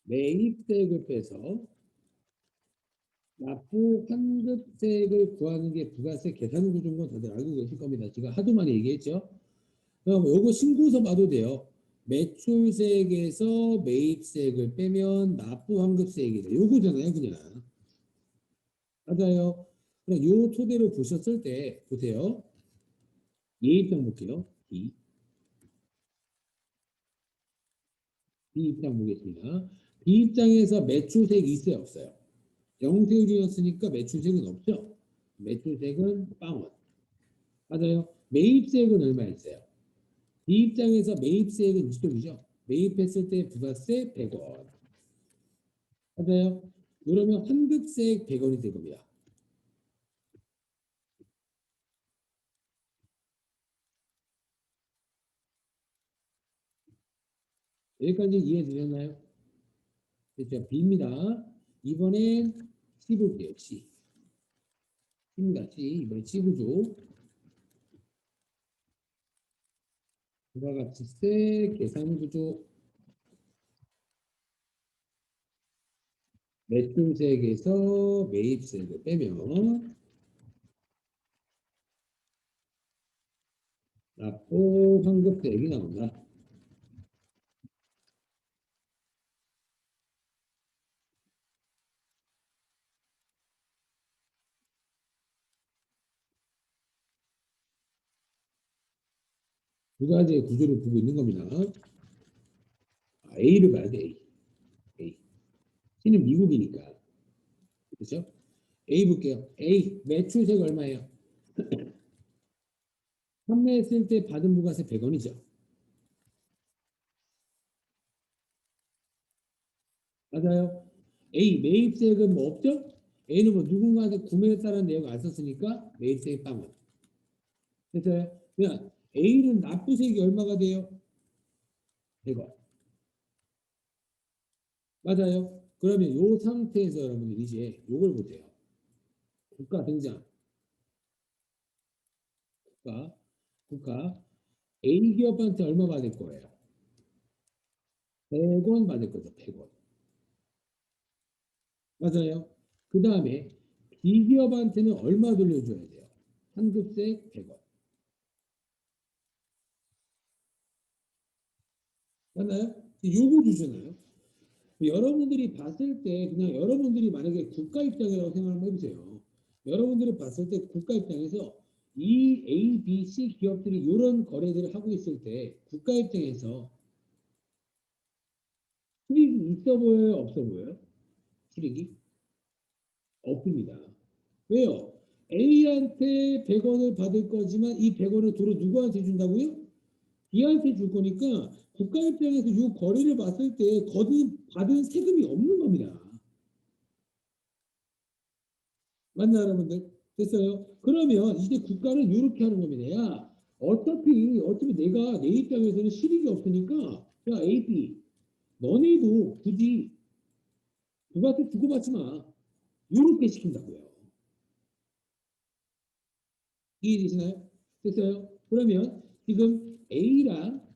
Speaker 1: 매입세액을 빼서 납부 환급세액을 구하는 게 부가세 계산 구조인 건 다들 알고 계실 겁니다. 제가 하도 많이 얘기했죠. 그럼 요거 신고서 봐도 돼요. 매출세액에서 매입세액을 빼면 납부 환급세액이 돼요. 요거잖아요, 그냥. 맞아요. 그럼 요 토대로 보셨을 때 보세요. 예입장 볼게요. B 입장 보겠습니다. B 입장에서 매출세액이 있어요, 없어요? 영세율이었으니까 매출세액은 없죠. 매출세액은 빵원. 맞아요. 매입세액은 얼마 있어요? B 입장에서 매입세액은 이쪽이죠. 매입했을 때 부가세 100원. 맞아요. 그러면 환급세액 100원이 될 겁니다. 여기까지 이해되셨나요? 됐죠? B입니다. 이번엔 C 볼게요. C. C입니다. C. 이번에 C 구조. 부가가치세 계산 구조. 매출세액에서 매입세액을 빼면 납부 환급세액이 나온다. 두 가지의 구조를 보고 있는 겁니다. A를 봐야 돼. A. C는 미국이니까. 그렇죠? A 볼게요. A 매출세가 얼마예요? 판매했을 때 받은 부가세 100원이죠. 맞아요. A 매입세액은 뭐 없죠? A는 뭐 누군가한테 구매했다는 내용 안 썼으니까 매입세액 빵원. 그래서 그냥 A는 납부세액이 얼마가 돼요? 100원. 맞아요. 그러면 이 상태에서 여러분들 이제 요걸 보세요. 국가 등장. 국가. 국가. A 기업한테 얼마 받을 거예요? 100원 받을 거죠. 100원. 맞아요. 그 다음에 B 기업한테는 얼마 돌려줘야 돼요? 환급세 100원. 맞나요? 요거 주잖아요. 여러분들이 봤을 때 그냥 여러분들이 만약에 국가 입장이라고 생각을 해보세요. 여러분들이 봤을 때 국가 입장에서 이 A, B, C 기업들이 이런 거래들을 하고 있을 때 국가 입장에서 수익이 있어 보여요? 없어 보여요? 수익이? 없습니다. 왜요? A한테 100원을 받을 거지만 이 100원을 도로 누구한테 준다고요? B한테 줄 거니까 국가 입장에서 이 거래를 봤을 때 거둔 받은 세금이 없는 겁니다. 맞나 여러분들? 됐어요? 그러면 이제 국가는 이렇게 하는 겁니다. 야, 어차피 내가 내 입장에서는 실익이 없으니까 야 A, B 너네도 굳이 부가세 주고받지 마. 이렇게 시킨다고요. 이해되시나요? 됐어요? 그러면 지금 A랑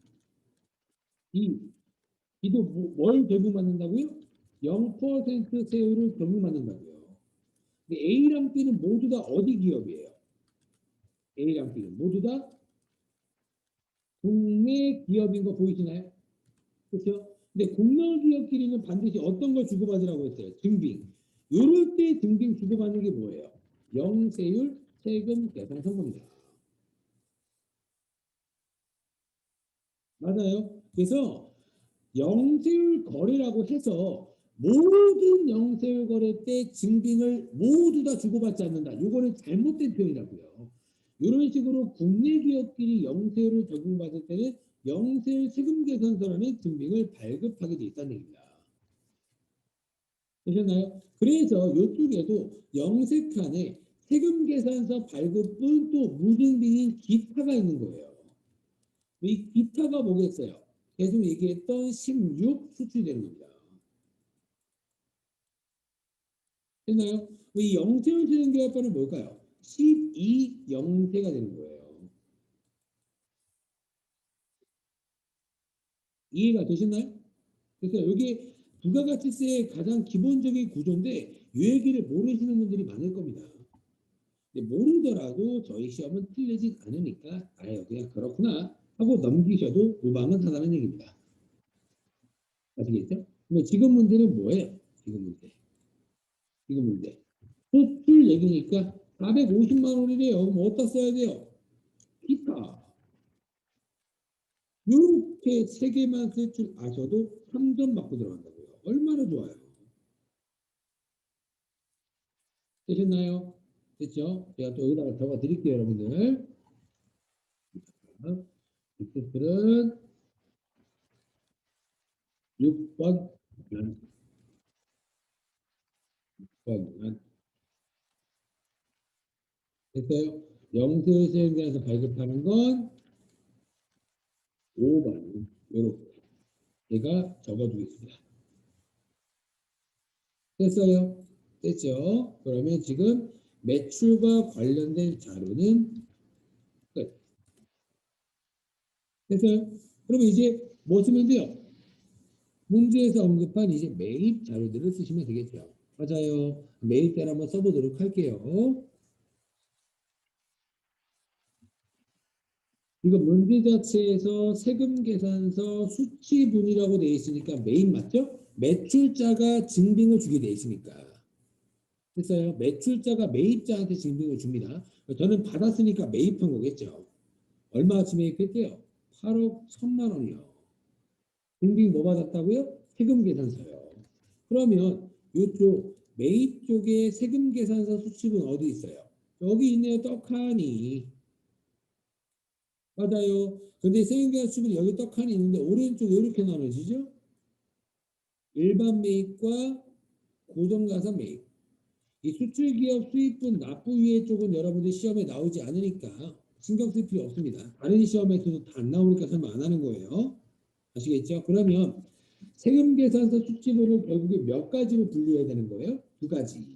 Speaker 1: B, B도 뭘 적용받는다고요? 0% 세율을 적용받는다고요. 근데 A랑 B는 모두 다 어디 기업이에요? A랑 B는 모두 다 국내 기업인 거 보이시나요? 그렇죠? 근데 국내 기업끼리는 반드시 어떤 걸 주고받으라고 했어요? 증빙. 요럴 때 증빙 주고받는 게 뭐예요? 영세율 세금 계산 선고입니다. 맞아요. 그래서 영세율 거래라고 해서 모든 영세율 거래 때 증빙을 모두 다 주고받지 않는다. 요거는 잘못된 표현이라고요. 이런 식으로 국내 기업끼리 영세율을 적용받을 때는 영세율 세금 계산서라는 증빙을 발급하게 돼 있다는 얘기입니다. 되셨나요? 그래서 이쪽에도 영세칸에 세금 계산서 발급분 또 무증빙인 기타가 있는 거예요. 이 기타가 뭐겠어요? 계속 얘기했던 16 수출되는 겁니다. 됐나요? 이 영세를 쓰는 계약번은 뭘까요? 12 영세가 되는 거예요. 이해가 되셨나요? 그래서 여기 부가가치세의 가장 기본적인 구조인데 이 얘기를 모르시는 분들이 많을 겁니다. 근데 모르더라도 저희 시험은 틀리진 않으니까 아유 그냥 그렇구나 하고 넘기셔도 무방은 하다는 얘기입니다. 아시겠죠? 근데 지금 문제는 뭐예요? 지금 문제. 지금 문제. 수출 얘기니까 450만 원이래요. 뭐 어디다 써야 돼요? 기타. 이렇게 세 개만 쓸 줄 아셔도 3점 받고 들어간다고요. 얼마나 좋아요. 되셨나요? 됐죠? 제가 또 여기다가 적어 드릴게요, 여러분들. 익스플은 6번, 6번. 됐어요? 영세 수행자에서 발급하는 건 5번. 이렇게 제가 적어두겠습니다. 됐어요? 됐죠? 그러면 지금 매출과 관련된 자료는 끝. 됐어요? 그러면 이제 뭐 쓰면 돼요? 문제에서 언급한 이제 매입 자료들을 쓰시면 되겠죠. 맞아요. 매입자를 한번 써보도록 할게요. 이거 문제 자체에서 세금 계산서 수치분이라고 되어 있으니까 매입 맞죠? 매출자가 증빙을 주게 되어 있으니까. 됐어요? 매출자가 매입자한테 증빙을 줍니다. 저는 받았으니까 매입한 거겠죠. 얼마치 매입했대요? 8억 1천만 원이요. 증빙 뭐 받았다고요? 세금 계산서요. 그러면 이쪽 매입 쪽에 세금 계산서 수칙은 어디 있어요? 여기 있네요. 떡하니. 맞아요. 근데 세금 계산 수칙은 여기 떡하니 있는데 오른쪽 이렇게 나눠지죠? 일반 매입과 고정가산 매입. 이 수출기업 수입분 납부위의 쪽은 여러분들 시험에 나오지 않으니까 신경 쓸 필요 없습니다. 다른 시험에서도 다 안 나오니까 설마 안 하는 거예요. 아시겠죠? 그러면 세금계산서 수치분을 결국에 몇 가지로 분류해야 되는 거예요? 두 가지.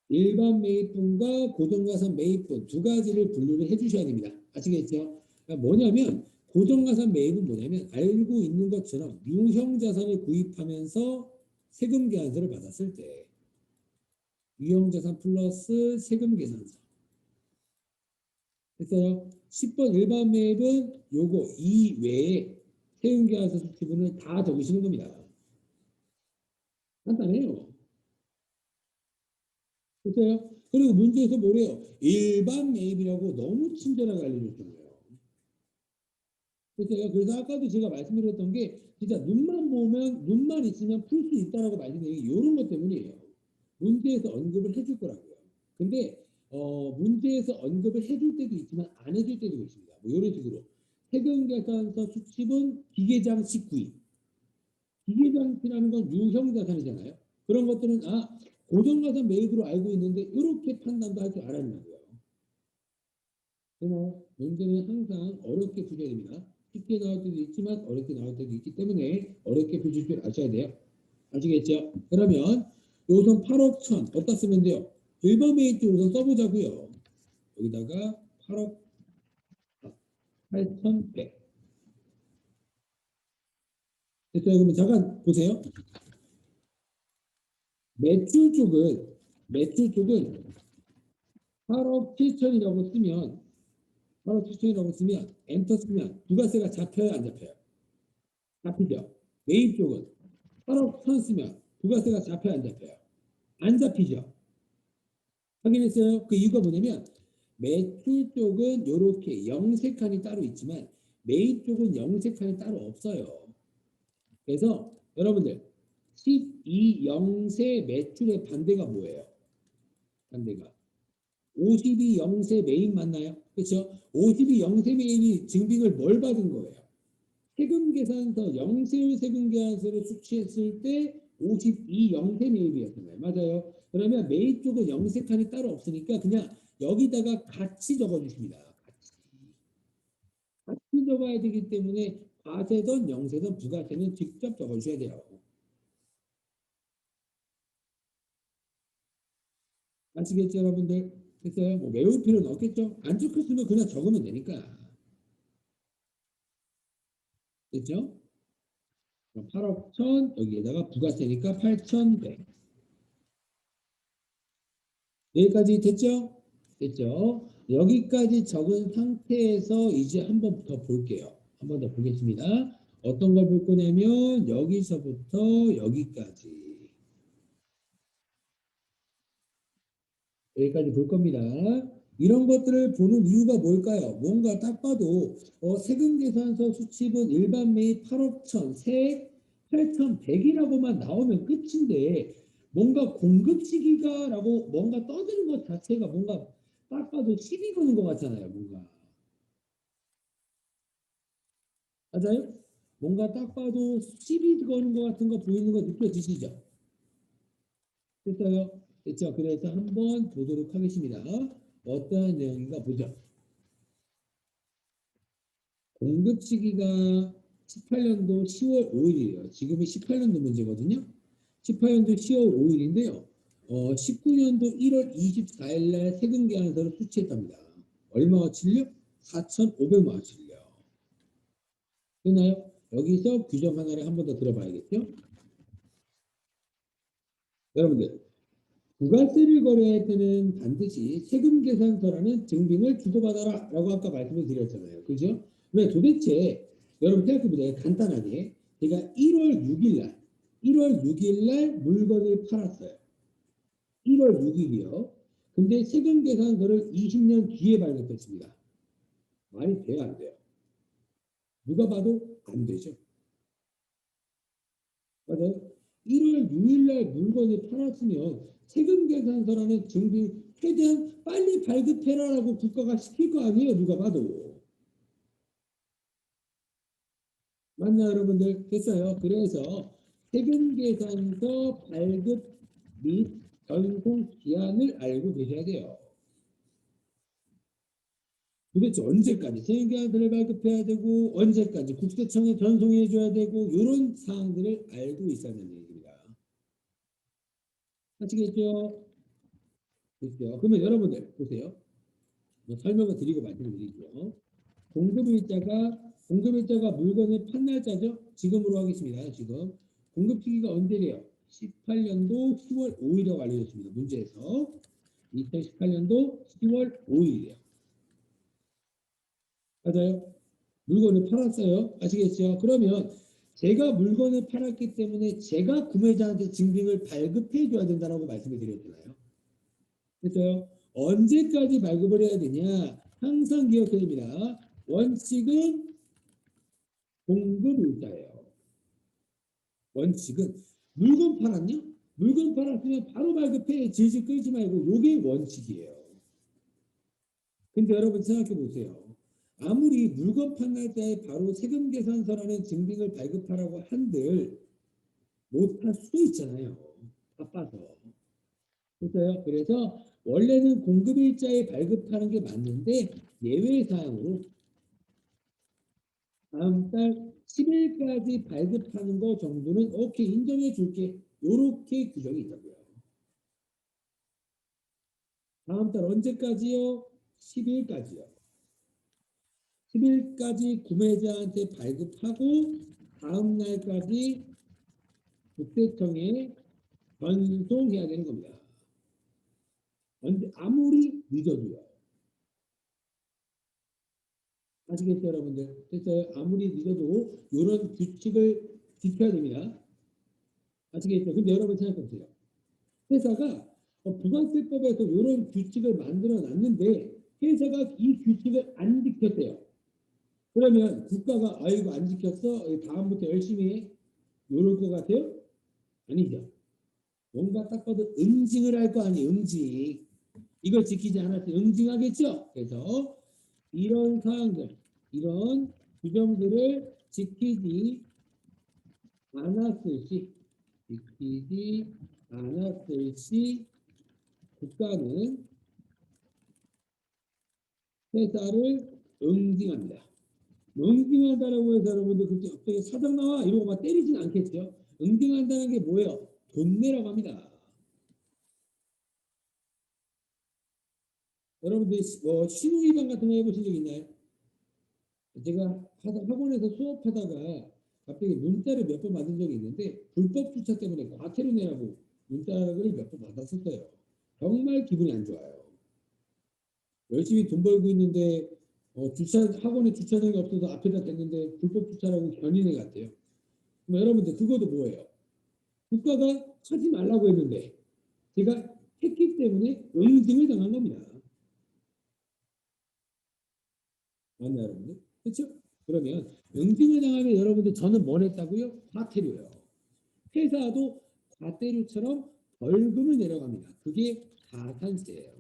Speaker 1: 일반 매입분과 고정가산 매입분 두 가지를 분류를 해주셔야 됩니다. 아시겠죠? 그러니까 뭐냐면 고정가산 매입은 뭐냐면 알고 있는 것처럼 유형자산을 구입하면서 세금계산서를 받았을 때 유형자산 플러스 세금계산서 됐어요? 10번 일반 매입은 요거 이외에 세금계산서 수치분을 다 적으시는 겁니다. 간단해요. 됐어요? 그리고 문제에서 뭐래요? 일반 매입이라고 너무 친절하게 알려줬잖아요. 됐어요? 그래서 아까도 제가 말씀드렸던 게 진짜 눈만 보면 눈만 있으면 풀 수 있다라고 말씀드린 게 이런 것 때문이에요. 문제에서 언급을 해줄 거라고요. 근데 문제에서 언급을 해줄 때도 있지만 안 해줄 때도 있습니다. 뭐 이런 식으로 세금계산서 수칙은 기계장식 구입. 기계장치라는 건 유형자산이잖아요. 그런 것들은 고정가산 매입으로 알고 있는데 이렇게 판단도 할 줄 알아야 된다고요. 그래서 문제는 항상 어렵게 푸셔야 됩니다. 쉽게 나올 때도 있지만 어렵게 나올 때도 있기 때문에 어렵게 푸실 줄 아셔야 돼요. 아시겠죠? 그러면 요선 8억 1천 어디다 쓰면 돼요? 1번 메이트 우선 써보자고요. 여기다가 8억 8,100 됐죠? 그러면 잠깐 보세요. 매출 쪽은 8억 7천이라고 쓰면 8억 7천이라고 쓰면 엔터 쓰면 부가세가 잡혀요, 안 잡혀요? 잡히죠. 매입 쪽은 8억 1천 쓰면 부가세가 잡혀요, 안 잡혀요? 안 잡히죠. 확인했어요? 그 이유가 뭐냐면 매출 쪽은 이렇게 영세칸이 따로 있지만 매입 쪽은 영세칸이 따로 없어요. 그래서 여러분들 12영세 매출의 반대가 뭐예요? 반대가 52영세 매입 맞나요? 그렇죠? 52영세 매입이 증빙을 뭘 받은 거예요? 세금계산서 영세율 세금계산서를 수취했을 때 52영세 매입이었잖아요. 맞아요. 그러면 매입 쪽은 영세칸이 따로 없으니까 그냥 여기다가 같이 적어주십니다. 같이 적어야 되기 때문에 과세든 영세든 부가세는 직접 적어주셔야 돼요. 아시겠죠, 여러분들? 됐어요? 뭐 외울 필요는 없겠죠? 안 적혔으면 그냥 적으면 되니까. 됐죠? 8억 1천 여기에다가 부가세니까 8,100. 여기까지 됐죠? 됐죠? 여기까지 적은 상태에서 이제 한 번 더 볼게요. 한 번 더 보겠습니다. 어떤 걸 볼 거냐면 여기서부터 여기까지 여기까지 볼 겁니다. 이런 것들을 보는 이유가 뭘까요? 뭔가 딱 봐도 세금계산서 수칙은 일반 매입 8억 천, 세액 8,100이라고만 나오면 끝인데 뭔가 공급 시기가라고 뭔가 떠드는 것 자체가 뭔가 딱 봐도 시비 거는 것 같잖아요. 뭔가 맞아요? 뭔가 딱 봐도 시비 거는 것 같은 거 보이는 거 느껴지시죠? 됐어요? 됐죠? 그래서 한번 보도록 하겠습니다. 어떠한 내용인가 보죠. 공급 시기가 18년도 10월 5일이에요. 지금이 18년도 문제거든요. 18년도 10월 5일인데요. 19년도 1월 24일 날 세금 계산서를 수취했답니다. 얼마어치를요? 4,500만 원치를요. 됐나요? 여기서 규정 하나를 한 번 더 들어봐야겠죠? 여러분들 부가세를 거래할 때는 반드시 세금 계산서라는 증빙을 주고받아라 라고 아까 말씀을 드렸잖아요. 그죠? 왜 도대체 여러분 생각해보세요. 간단하게 제가 1월 6일 날 물건을 팔았어요. 1월 6일이요. 근데 세금 계산서를 20년 뒤에 발급했습니다. 말이 돼요, 안 돼요? 누가 봐도 안 되죠. 맞아요? 1월 6일 날 물건을 팔았으면 세금 계산서라는 증빙 최대한 빨리 발급해라라고 국가가 시킬 거 아니에요, 누가 봐도. 맞나요, 여러분들? 됐어요. 그래서 세금 계산서 발급 및 전송 기한을 알고 계셔야 돼요. 도대체 언제까지 세금 계산서를 발급해야 되고 언제까지 국세청에 전송해 줘야 되고 이런 사항들을 알고 있어야 되는 얘기입니다. 아시겠죠? 됐죠? 그러면 여러분들 보세요. 뭐 설명을 드리고 말씀드리죠. 공급일자가 물건을 판 날짜죠. 지금으로 하겠습니다. 지금 공급 시기가 언제래요? 18년도 10월 5일이라고 알려졌습니다. 문제에서 2018년도 10월 5일이에요. 맞아요? 물건을 팔았어요. 아시겠죠? 그러면 제가 물건을 팔았기 때문에 제가 구매자한테 증빙을 발급해 줘야 된다고 말씀을 드렸잖아요. 그래서 언제까지 발급을 해야 되냐? 항상 기억해야 됩니다. 원칙은 공급일자예요. 원칙은 물건 팔았냐? 물건 팔았으면 바로 발급해. 질질 끌지 말고 요게 원칙이에요. 근데 여러분 생각해 보세요. 아무리 물건 판매 때 바로 세금 계산서라는 증빙을 발급하라고 한들 못할 수도 있잖아요. 바빠서. 그래서 원래는 공급일자에 발급하는 게 맞는데 예외사항으로 다음 달 10일까지 발급하는 거 정도는 오케이 인정해 줄게. 요렇게 규정이 있다고요. 다음 달 언제까지요? 10일까지요. 10일까지 구매자한테 발급하고 다음 날까지 국세청에 전송해야 되는 겁니다. 언제 아무리 늦어도요. 아시겠죠, 여러분들? 그래서 아무리 늦어도 이런 규칙을 지켜야 됩니다. 아시겠죠? 근데 여러분 생각해 보세요. 회사가 부가세법에서 이런 규칙을 만들어 놨는데 회사가 이 규칙을 안 지켰대요. 그러면 국가가 아이고 안 지켰어? 다음부터 열심히 해? 이럴 것 같아요? 아니죠. 뭔가 딱 봐도 응징을 할 거 아니에요. 응징. 이걸 지키지 않았으면 응징하겠죠. 그래서 이런 사항들, 이런 규정들을 않았을 시, 지키지 않았을 시 국가는 회사를 응징합니다. 응징한다라고 해서 여러분들 그렇게 갑자기 사장 나와 이러고 막 때리진 않겠죠. 응징한다는 게 뭐예요? 돈 내라고 합니다. 여러분들 신호위반 같은 거 해보신 적 있나요? 제가 학원에서 수업하다가 갑자기 문자를 몇 번 받은 적이 있는데 불법 주차 때문에 과태료 내라고 문자를 몇 번 받았었어요. 정말 기분이 안 좋아요. 열심히 돈 벌고 있는데 학원에 주차장이 없어서 앞에다 댔는데 불법 주차라고 견인해 갔대요. 그럼 여러분들 그것도 뭐예요? 국가가 하지 말라고 했는데 제가 했기 때문에 응징을 당한 겁니다. 맞나요, 여러분들? 그렇죠? 그러면 응징을 당하면 여러분들 저는 뭘 했다고요? 과태료요. 회사도 과태료처럼 벌금을 내려갑니다. 그게 가산세예요.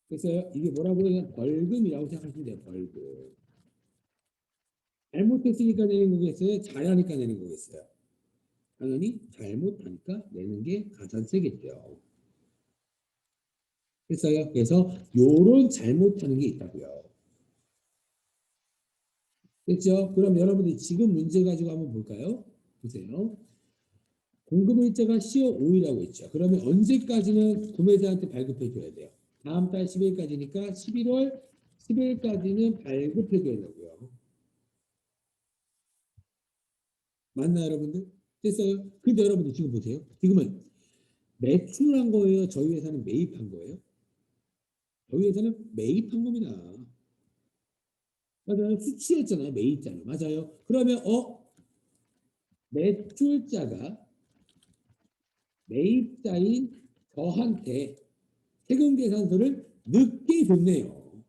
Speaker 1: 그래서 이게 뭐라고 해요? 벌금이라고 생각하시면 돼요. 벌금. 잘못했으니까 내는 거겠어요? 잘하니까 내는 거겠어요? 당연히 잘못하니까 내는 게 가산세겠죠. 그래서 요런 잘못하는 게 있다고요. 됐죠? 그럼 여러분들이 지금 문제 가지고 한번 볼까요? 보세요. 공급일자가 10월 5일이라고 했죠. 그러면 언제까지는 구매자한테 발급해 줘야 돼요? 다음 달 10일까지니까 11월 10일까지는 발급해 줘야 되고요. 맞나요, 여러분들? 됐어요? 근데 여러분들 지금 보세요. 지금은 매출한 거예요? 저희 회사는 매입한 거예요? 저희 회사는 매입한 겁니다. 맞아요. 수치였잖아요. 매입자는. 맞아요. 그러면 매출자가 매입자인 저한테 세금 계산서를 늦게 줬네요.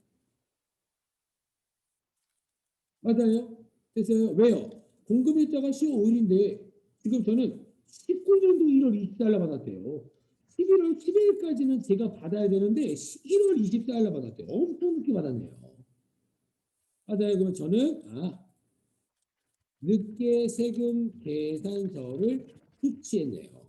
Speaker 1: 맞아요. 됐어요. 왜요? 공급일자가 10월 5일인데 지금 저는 19년도 1월 24일 받았대요. 11월 10일까지는 제가 받아야 되는데 1월 24일 받았대요. 엄청 늦게 받았네요. 맞아요. 그러면 저는 늦게 세금 계산서를 수취했네요.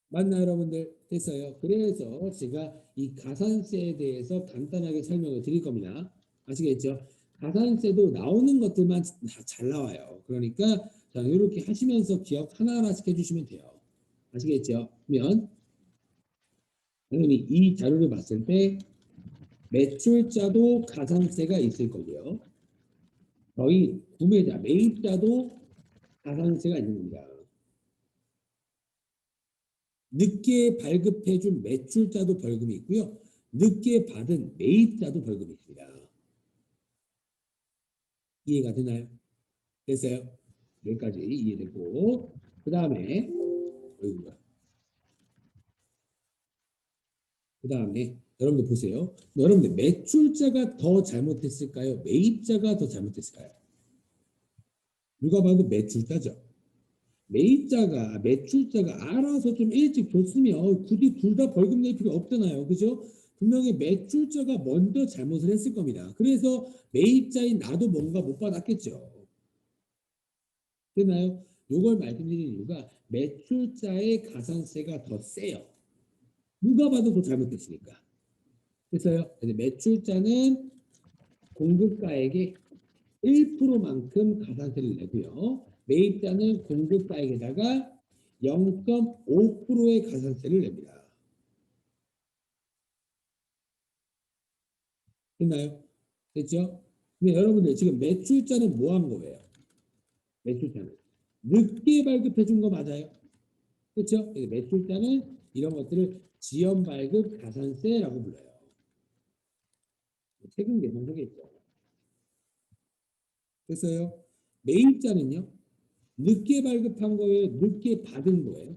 Speaker 1: 맞나요, 여러분들? 됐어요. 그래서 제가 이 가산세에 대해서 간단하게 설명을 드릴 겁니다. 아시겠죠? 가산세도 나오는 것들만 다 잘 나와요. 그러니까 자, 이렇게 하시면서 기억 하나하나씩 해주시면 돼요. 아시겠죠? 그러면 당연히 이 자료를 봤을 때 매출자도 가산세가 있을 거고요. 저희 구매자, 매입자도 가산세가 있는 겁니다. 늦게 발급해준 매출자도 벌금이 있고요. 늦게 받은 매입자도 벌금이 있습니다. 이해가 되나요? 됐어요? 여기까지 이해되고 그 다음에 여러분들 보세요. 여러분들 매출자가 더 잘못했을까요? 매입자가 더 잘못했을까요? 누가 봐도 매출자죠. 매출자가 알아서 좀 일찍 줬으면 굳이 둘 다 벌금 낼 필요 없잖아요. 그죠? 분명히 매출자가 먼저 잘못을 했을 겁니다. 그래서 매입자인 나도 뭔가 못 받았겠죠. 됐나요? 요걸 말씀드리는 이유가 매출자의 가산세가 더 세요. 누가 봐도 더 잘못됐으니까. 그래서요. 매출자는 공급가액의 1%만큼 가산세를 내고요. 매입자는 공급가액에다가 0.5%의 가산세를 냅니다. 됐나요? 됐죠? 근데 여러분들 지금 매출자는 뭐 한 거예요? 매출자는 늦게 발급해 준 거 맞아요? 그렇죠? 매출자는 이런 것들을 지연 발급 가산세라고 불러요. 세금 계산서겠죠. 그래서요. 매입자는요. 늦게 발급한 거예요. 늦게 받은 거예요.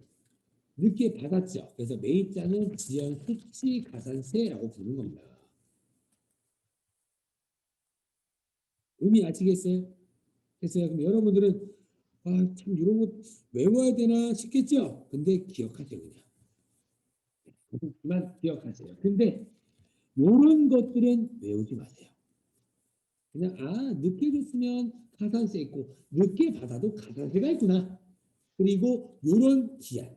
Speaker 1: 늦게 받았죠. 그래서 매입자는 지연 수치 가산세라고 부르는 겁니다. 의미 아시겠어요? 그래서 그럼 여러분들은 참 이런 거 외워야 되나 싶겠죠? 근데 기억하세요 그냥. 그만 기억하세요. 근데 이런 것들은 외우지 마세요. 그냥 늦게 줬으면 가산세 있고 늦게 받아도 가산세가 있구나. 그리고 이런 기한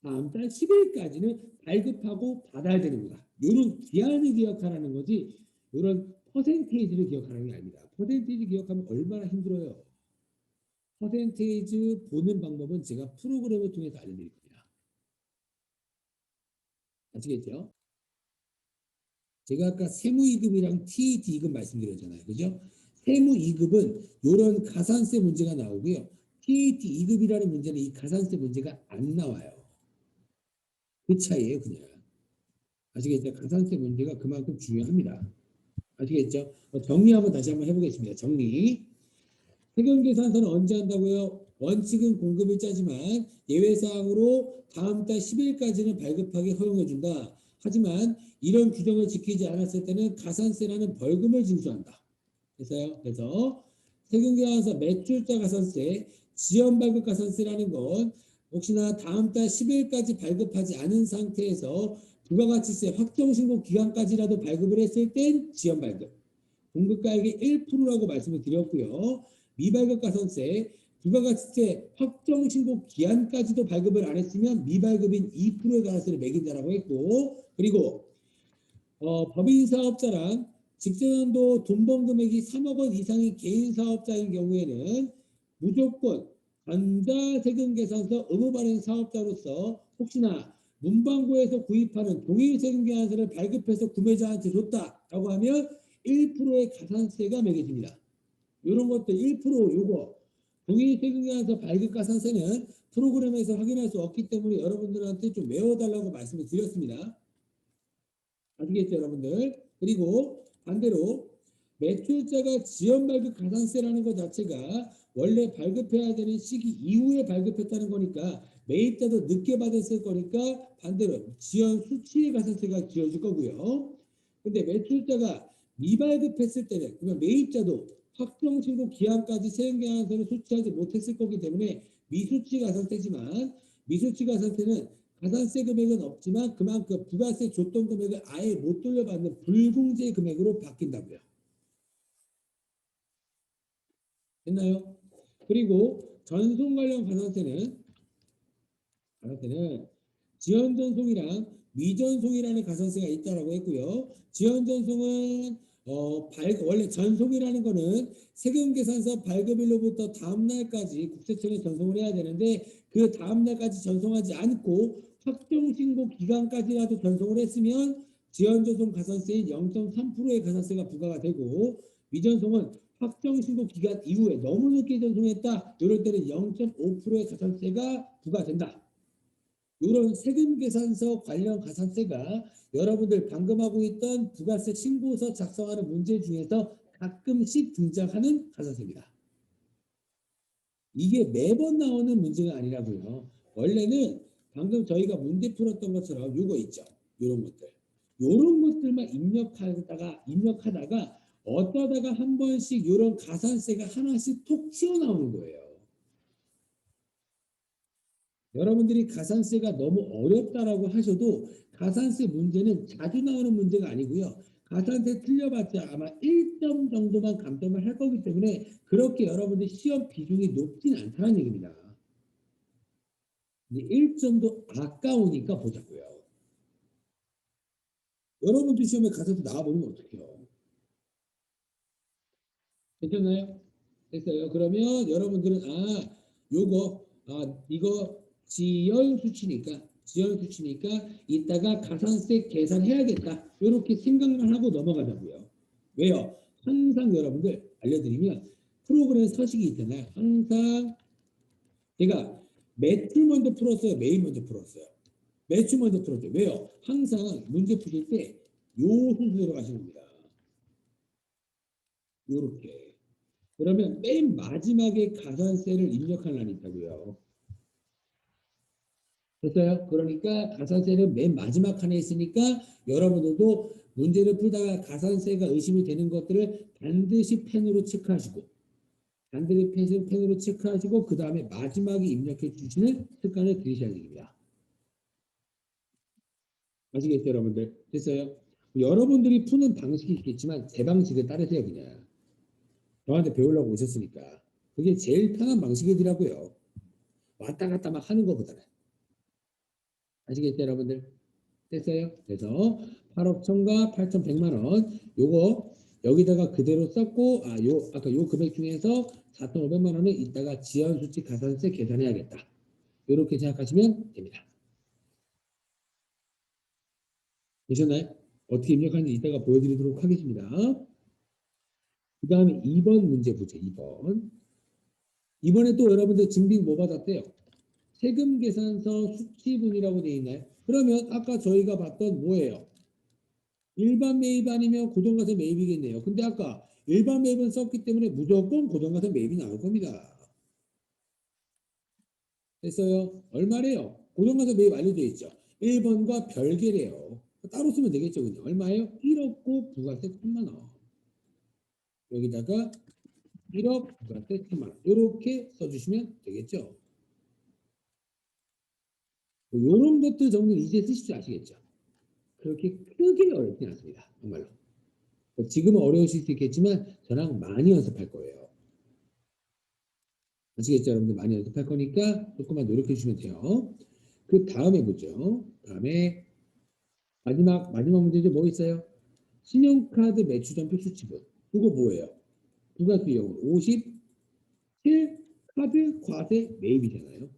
Speaker 1: 다음 달 10일까지는 발급하고 받아야 되는구나. 이런 기한을 기억하라는 거지 이런 퍼센테이지를 기억하는 게 아닙니다. 퍼센테이지 기억하면 얼마나 힘들어요. 퍼센테이지 보는 방법은 제가 프로그램을 통해서 알려드릴 겁니다. 아시겠죠? 제가 아까 세무이급이랑 TAT이급 말씀드렸잖아요. 그죠? 세무이급은 이런 가산세 문제가 나오고요. TAT 2급이라는 문제는 이 가산세 문제가 안 나와요. 그 차이예요, 그냥. 아시겠죠? 가산세 문제가 그만큼 중요합니다. 아시겠죠? 정리 한번 다시 한번 해보겠습니다. 정리. 세금계산서는 언제 한다고요? 원칙은 공급일자지만 예외사항으로 다음 달 10일까지는 발급하게 허용해준다. 하지만 이런 규정을 지키지 않았을 때는 가산세라는 벌금을 징수한다. 그래서 세금계산서 매출자 가산세, 지연발급 가산세라는 건 혹시나 다음 달 10일까지 발급하지 않은 상태에서 부가가치세 확정신고 기간까지라도 발급을 했을 땐 지연발급. 공급가액의 1%라고 말씀을 드렸고요. 미발급 가산세, 부가가치세 확정신고 기한까지도 발급을 안 했으면 미발급인 2%의 가산세를 매긴다라고 했고, 그리고 법인 사업자랑 직전연도 돈 번 금액이 3억 원 이상인 개인 사업자인 경우에는 무조건 전자세금계산서 의무 발행 사업자로서 혹시나 문방구에서 구입하는 동일 세금계산서를 발급해서 구매자한테 줬다라고 하면 1%의 가산세가 매겨집니다. 이런 것들 1% 요거 동일 세금계산서 발급 가산세는 프로그램에서 확인할 수 없기 때문에 여러분들한테 좀 외워달라고 말씀을 드렸습니다. 아시겠죠 여러분들? 그리고 반대로 매출자가 지연 발급 가산세라는 것 자체가 원래 발급해야 되는 시기 이후에 발급했다는 거니까 매입자도 늦게 받았을 거니까 반대로 지연 수치의 가산세가 지어질 거고요. 근데 매출자가 미발급했을 때는 그러면 매입자도 확정신고 기한까지 세금계산서를 수취하지 못했을 거기 때문에 미수치 가산세지만 미수치 가산세는 가산세 금액은 없지만 그만큼 부가세 줬던 금액을 아예 못 돌려받는 불공제 금액으로 바뀐다고요. 됐나요? 그리고 전송 관련 가산세는 지연전송이랑 미전송이라는 가산세가 있다라고 했고요. 지연전송은 원래 전송이라는 거는 세금계산서 발급일로부터 다음 날까지 국세청에 전송을 해야 되는데 그 다음 날까지 전송하지 않고 확정신고 기간까지라도 전송을 했으면 지연전송 가산세인 0.3%의 가산세가 부과가 되고 미전송은 확정신고 기간 이후에 너무 늦게 전송했다. 이럴 때는 0.5%의 가산세가 부과된다. 이런 세금계산서 관련 가산세가 여러분들 방금 하고 있던 부가세 신고서 작성하는 문제 중에서 가끔씩 등장하는 가산세입니다. 이게 매번 나오는 문제가 아니라고요. 원래는 방금 저희가 문제 풀었던 것처럼 요거 있죠. 요런 것들. 요런 것들만 입력하다가 어떠다가 한 번씩 요런 가산세가 하나씩 톡 튀어나오는 거예요. 여러분들이 가산세가 너무 어렵다라고 하셔도 가산세 문제는 자주 나오는 문제가 아니고요. 가산세 틀려봤자 아마 1점 정도만 감점을 할 거기 때문에 그렇게 여러분들 시험 비중이 높진 않다는 얘기입니다. 근데 1점도 아까우니까 보자고요. 여러분들 시험에 가산세 나와보면 어떡해요? 괜찮나요? 됐어요. 그러면 여러분들은 이거 지연 수치니까 이따가 가산세 계산해야겠다. 이렇게 생각만 하고 넘어가자고요. 왜요? 항상 여러분들 알려드리면 프로그램 서식이 있잖아요. 항상 제가 매출 먼저 풀었어요. 매입 먼저 풀었어요. 매출 먼저 풀어줘. 왜요? 항상 문제 푸실 때 요 순서대로 가시는 겁니다. 요렇게. 그러면 맨 마지막에 가산세를 입력할 란이 있다고요. 됐어요? 그러니까 가산세는 맨 마지막 칸에 있으니까 여러분들도 문제를 풀다가 가산세가 의심이 되는 것들을 반드시 펜으로 체크하시고 반드시 펜으로 체크하시고 그 다음에 마지막에 입력해 주시는 습관을 들이셔야 됩니다. 아시겠죠, 여러분들? 됐어요? 여러분들이 푸는 방식이 있겠지만 제 방식을 따르세요, 그냥. 저한테 배우려고 오셨으니까. 그게 제일 편한 방식이더라고요. 왔다 갔다 막 하는 것보다는. 아시겠죠, 여러분들? 됐어요? 그래서 8억 1천과 8,100만 원 요거 여기다가 그대로 썼고 아까 요 금액 중에서 4,500만 원은 이따가 지연수칙 가산세 계산해야겠다. 이렇게 생각하시면 됩니다. 되셨나요? 어떻게 입력하는지 이따가 보여드리도록 하겠습니다. 그 다음에 2번 문제 보죠. 2번. 이번에 또 여러분들 증빙 뭐 받았대요? 세금 계산서 수치분이라고 되어 있나요? 그러면 아까 저희가 봤던 뭐예요? 일반 매입 아니면 고정가세 매입이겠네요. 근데 아까 일반 매입은 썼기 때문에 무조건 고정가세 매입이 나올 겁니다. 됐어요? 얼마래요? 고정가세 매입 알려져 있죠. 1번과 별개래요. 따로 쓰면 되겠죠. 그냥. 얼마예요? 1억 고 부가세 1,000만 원. 여기다가 1억 부가세 1,000만 원. 이렇게 써주시면 되겠죠. 이런 것들 정리를 이제 쓰실 줄 아시겠죠. 그렇게 크게 어렵지 않습니다. 정말로. 지금은 어려우실 수 있겠지만 저랑 많이 연습할 거예요. 아시겠죠? 여러분들 많이 연습할 거니까 조금만 노력해 주시면 돼요. 그 다음에 보죠. 다음에 마지막 문제죠. 뭐 있어요? 신용카드 매출전표 수치분. 이거 뭐예요? 부가수익률 57 카드 과세 매입이잖아요.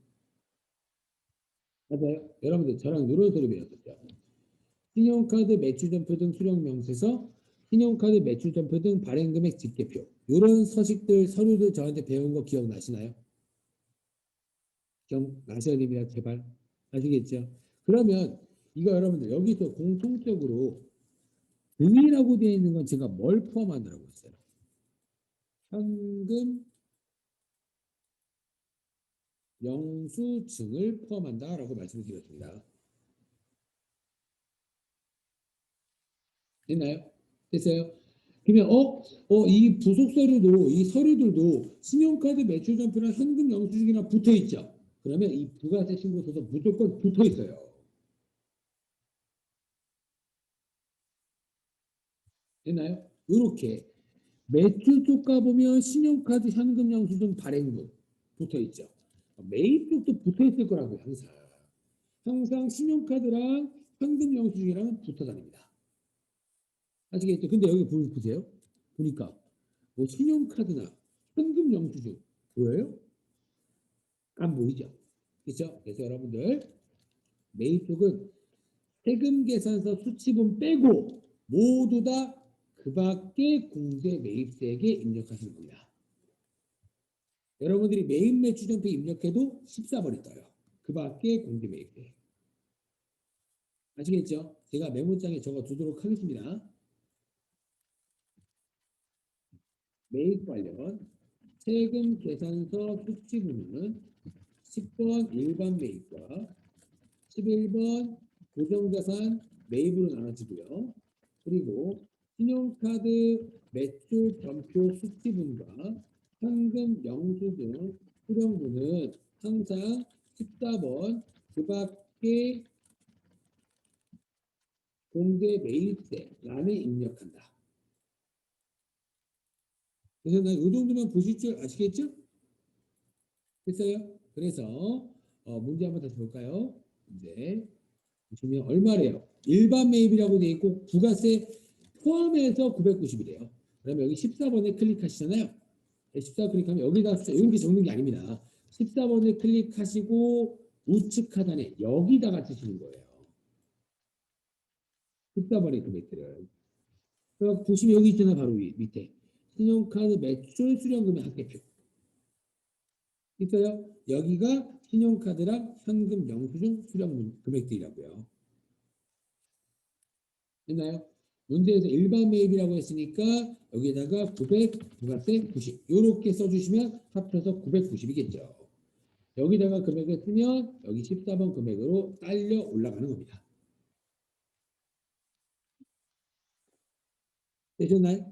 Speaker 1: 맞아요. 여러분들 저랑 이런 소리 배웠었죠. 신용카드 매출전표 등 수령명세서, 신용카드 매출전표 등 발행금액 집계표. 이런 서식들, 서류들 저한테 배운 거 기억나시나요? 기억나셔야 됩니다. 제발. 아시겠죠? 그러면 이거 여러분들 여기서 공통적으로 등이라고 되어 있는 건 제가 뭘 포함한다고 했어요? 현금 영수증을 포함한다라고 말씀을 드렸습니다. 됐나요? 됐어요? 그러면 이 부속 서류도 이 서류들도 신용카드 매출전표랑 현금 영수증이랑 붙어 있죠. 그러면 이 부가세 신고서도 무조건 붙어 있어요. 됐나요? 이렇게 매출 쪽 가보면 신용카드 현금 영수증 발행분 붙어 있죠. 매입 쪽도 붙어 있을 거라고요. 항상 신용카드랑 현금 영수증이랑 붙어 다닙니다. 아시겠죠? 근데 여기 보세요. 보니까 뭐 신용카드나 현금 영수증 보여요? 안 보이죠? 그렇죠? 그래서 여러분들 매입 쪽은 세금 계산서 수치분 빼고 모두 다 그 밖에 공제 매입세액에 입력하시는 겁니다. 여러분들이 매입 매출전표 입력해도 14번이 떠요. 그 밖에 공제 매입세액. 아시겠죠? 제가 메모장에 적어 두도록 하겠습니다. 매입 관련 세금 계산서 수치분은 10번 일반 매입과 11번 고정자산 매입으로 나눠지고요. 그리고 신용카드 매출 전표 수치분과 현금 영수증 수령분은 항상 14번 그 밖에 공제 매입세란에 입력한다. 그래서 나 이 정도만 보실 줄 아시겠죠? 됐어요? 그래서 문제 한번 다시 볼까요? 이제 보시면 얼마래요? 일반 매입이라고 되어 있고 부가세 포함해서 990이래요. 그러면 여기 14번에 클릭하시잖아요. 14 클릭하면 여기다 이렇게 적는 게 아닙니다. 14번을 클릭하시고 우측 하단에 여기다가 쓰시는 거예요. 14번의 금액들을. 그럼 보시면 여기 있잖아요. 바로 밑에. 신용카드 매출 수령금의 합계표. 있어요? 여기가 신용카드랑 현금 영수증 수령 금액들이라고요. 됐나요? 문제에서 일반 매입이라고 했으니까 여기다가 900 부가세 90 이렇게 써주시면 합쳐서 990이겠죠. 여기다가 금액을 쓰면 여기 14번 금액으로 딸려 올라가는 겁니다. 되셨나요?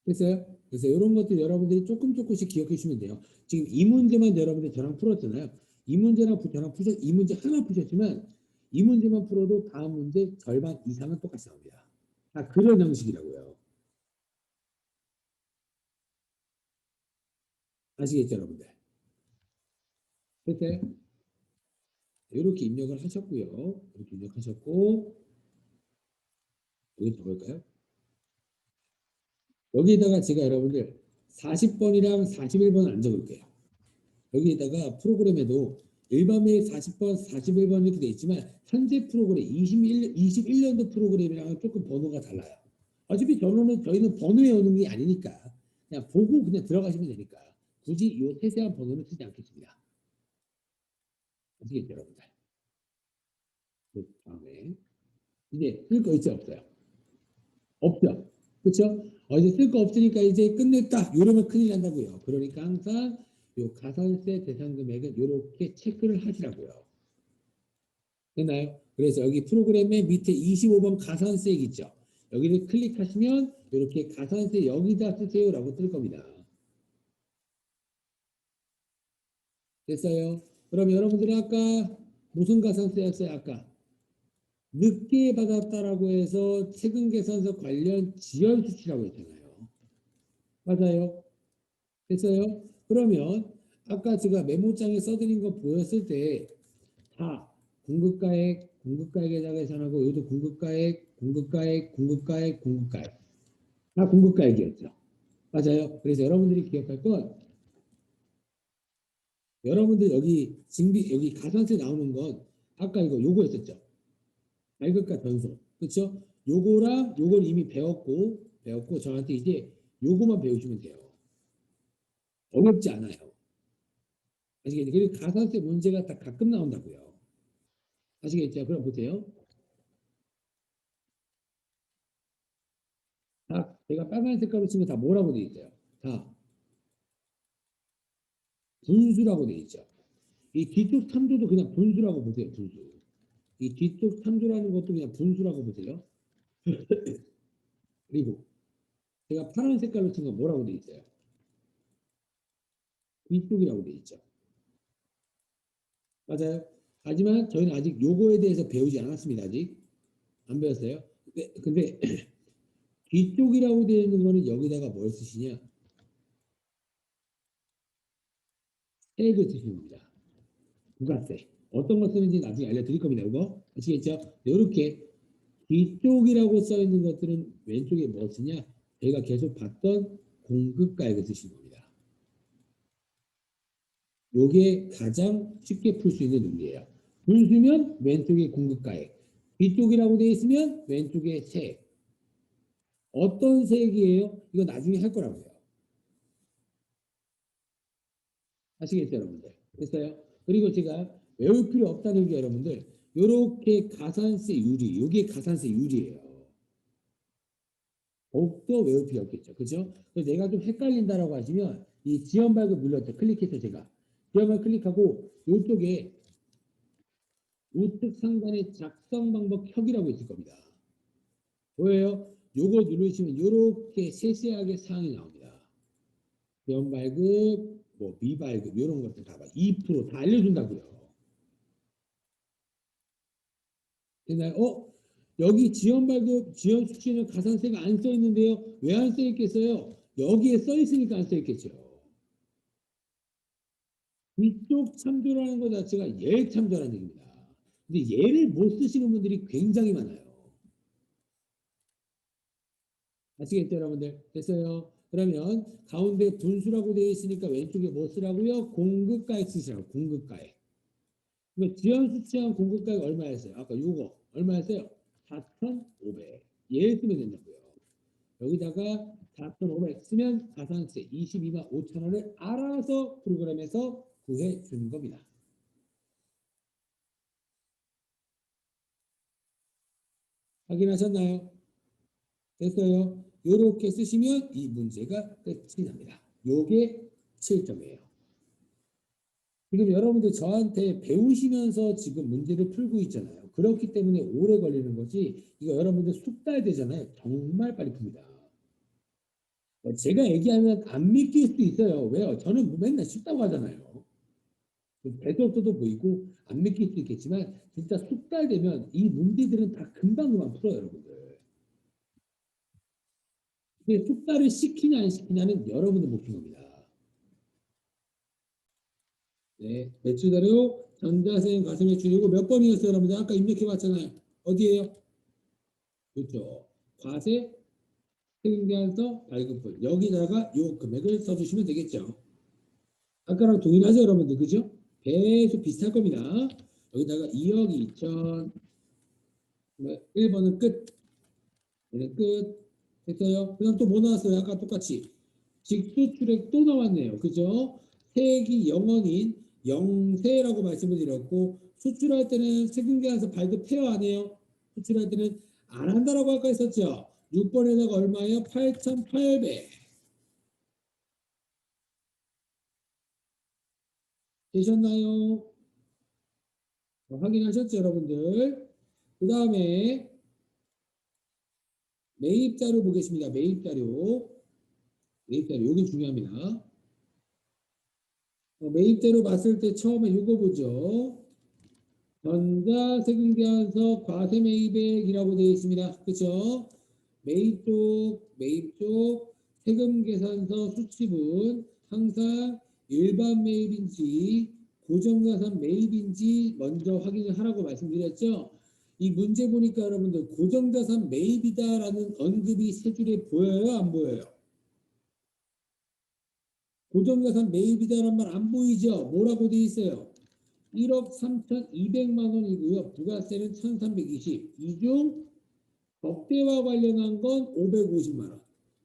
Speaker 1: 됐어요? 그래서 이런 것들 여러분들이 조금씩 기억해 주시면 돼요. 지금 이 문제만 여러분들 저랑 풀었잖아요. 이 문제랑 저랑 이 문제 하나 푸셨지만 이 문제만 풀어도 다음 문제 절반 이상은 똑같이 나옵니다. 다 그런 형식이라고요. 아시겠죠, 여러분들? 됐어요? 이렇게 입력을 하셨고요. 이렇게 입력하셨고 여기 적을까요? 여기에다가 제가 여러분들 40번이랑 41번 안 적을게요. 여기에다가 프로그램에도 일반 매입 40번, 41번 이렇게 돼 있지만 현재 프로그램 21년도 프로그램이랑 조금 번호가 달라요. 어차피 저희는 번호에 오는 게 아니니까 그냥 보고 그냥 들어가시면 되니까 굳이 이 세세한 번호는 쓰지 않겠습니다. 아시겠죠, 여러분들? 그 다음에 이제 쓸 거 있어요, 없어요? 없죠. 그렇죠? 이제 쓸 거 없으니까 이제 끝냈다. 이러면 큰일 난다고요. 그러니까 항상 요 가산세 대상 금액은 이렇게 체크를 하시라고요. 됐나요? 그래서 여기 프로그램의 밑에 25번 가산세액 있죠. 여기를 클릭하시면 이렇게 가산세 여기다 쓰세요라고 뜰 겁니다. 됐어요? 그럼 여러분들이 아까 무슨 가산세였어요? 아까 늦게 받았다라고 해서 세금계산서 관련 지연 수치라고 했잖아요. 맞아요? 됐어요? 그러면 아까 제가 메모장에 써드린 거 보였을 때 다 공급가액, 공급가액에다가 계산하고 여기도 공급가액, 공급가액, 공급가액, 공급가액 다 공급가액이었죠. 맞아요. 그래서 여러분들이 기억할 건 여러분들 여기 여기 가산세 나오는 건 아까 이거 요거였었죠. 발급과 변소. 그렇죠? 요거랑 요걸 이미 배웠고 저한테 이제 요거만 배우시면 돼요. 어렵지 않아요. 아시겠죠? 그리고 가산세 문제가 다 가끔 나온다고요. 아시겠죠? 그럼 보세요. 다 제가 빨간 색깔로 치면 다 뭐라고 돼 있어요? 다 분수라고 돼 있죠. 이 뒤쪽 참조도 그냥 분수라고 보세요. 분수. 이 뒤쪽 참조라는 것도 그냥 분수라고 보세요. 그리고 제가 파란 색깔로 친 건 뭐라고 돼 있어요? 뒤쪽이라고 돼 있죠. 맞아요. 하지만 저희는 아직 요거에 대해서 배우지 않았습니다. 아직 안 배웠어요. 근데 뒤쪽이라고 되어 있는 거는 여기다가 뭘 쓰시냐? 세액을 쓰시는 겁니다. 부가세. 어떤 거 쓰는지 나중에 알려드릴 겁니다. 이거 아시겠죠? 이렇게 뒤쪽이라고 써 있는 것들은 왼쪽에 뭐 쓰냐? 저희가 계속 봤던 공급가액을 쓰시는 겁니다. 요게 가장 쉽게 풀 수 있는 논리예요. 분수면 왼쪽에 공급가액, 뒤쪽이라고 되어 있으면 왼쪽에 세액. 어떤 세액이에요? 이거 나중에 할 거라고요. 아시겠죠, 여러분들? 됐어요? 그리고 제가 외울 필요 없다는 게 여러분들, 요렇게 가산세 유리, 요게 가산세 유리예요. 더욱더 외울 필요 없겠죠. 그죠? 그래서 내가 좀 헷갈린다라고 하시면 이 지연 발급 눌렀죠. 클릭해서 제가. 지연 발급 클릭하고 이쪽에 우측 상단에 작성 방법 켜기라고 있을 겁니다. 뭐예요? 요거 누르시면 이렇게 세세하게 사항이 나옵니다. 지연 발급, 뭐 미발급 이런 것들 다 2%다 알려준다고요. 됐나요? 여기 지연 발급, 지연 수치는 가산세가 안 써 있는데요. 왜 안 써 있겠어요? 여기에 써 있으니까 안 써 있겠죠. 이쪽 참조라는 것 자체가 예액 참조라는 얘기입니다. 근데 얘를 못 쓰시는 분들이 굉장히 많아요. 아시겠죠, 여러분들? 됐어요? 그러면 가운데 분수라고 되어 있으니까 왼쪽에 뭐 쓰라고요? 공급가액 쓰시라고, 공급가액. 그러면 지연 수치한 공급가액 얼마였어요? 아까 요거 얼마였어요? 4,500. 얘 쓰면 된다고요. 여기다가 4,500 쓰면 가산세 22만 5천 원을 알아서 프로그램에서 구해 주는 겁니다. 확인하셨나요? 됐어요. 요렇게 쓰시면 이 문제가 끝이 납니다. 요게 7점이에요. 지금 여러분들 저한테 배우시면서 지금 문제를 풀고 있잖아요. 그렇기 때문에 오래 걸리는 거지. 이거 여러분들 숙달 되잖아요. 정말 빨리 풉니다. 제가 얘기하면 안 믿길 수도 있어요. 왜요? 저는 뭐 맨날 쉽다고 하잖아요. 대도 없어도 보이고 안 믿길 수도 있겠지만 진짜 숙달되면 이 문제들은 다 금방금방 풀어요, 여러분들. 근데 숙달을 시키냐 안 시키냐는 여러분의 몫인 겁니다. 네, 매출 자료 전자생 가슴 매출 이거 몇 번이었어요, 여러분들? 아까 입력해 봤잖아요. 어디에요? 그렇죠. 과세 세금계산서 발급분 여기다가 요 금액을 써주시면 되겠죠. 아까랑 동일하죠, 여러분들, 그죠? 계속 비슷할 겁니다. 여기다가 2억 2천 1번은 끝. 얘는 끝. 됐어요? 그다음 또 뭐 나왔어요? 아까 똑같이 직수출액 또 나왔네요. 그죠? 세액이 0원인 영세라고 말씀을 드렸고 수출할 때는 세금계산서 발급해요 안 해요? 수출할 때는 안 한다라고 아까 했었죠. 6번에다가 얼마예요? 8,800 되셨나요? 확인하셨죠 여러분들? 그 다음에 매입자료 보겠습니다. 매입자료 여기 중요합니다. 매입자료 봤을 때 처음에 이거 보죠. 전자세금계산서 과세매입액이라고 되어 있습니다. 그렇죠? 매입 쪽 세금계산서 수치분 항상 일반 매입인지 고정자산 매입인지 먼저 확인을 하라고 말씀드렸죠. 이 문제 보니까 여러분들 고정자산 매입이다라는 언급이 세 줄에 보여요? 안 보여요? 고정자산 매입이다라는 말 안 보이죠? 뭐라고 되어 있어요? 1억 3,200만 원이고요. 부가세는 1,320. 이 중 법대와 관련한 건 550만 원.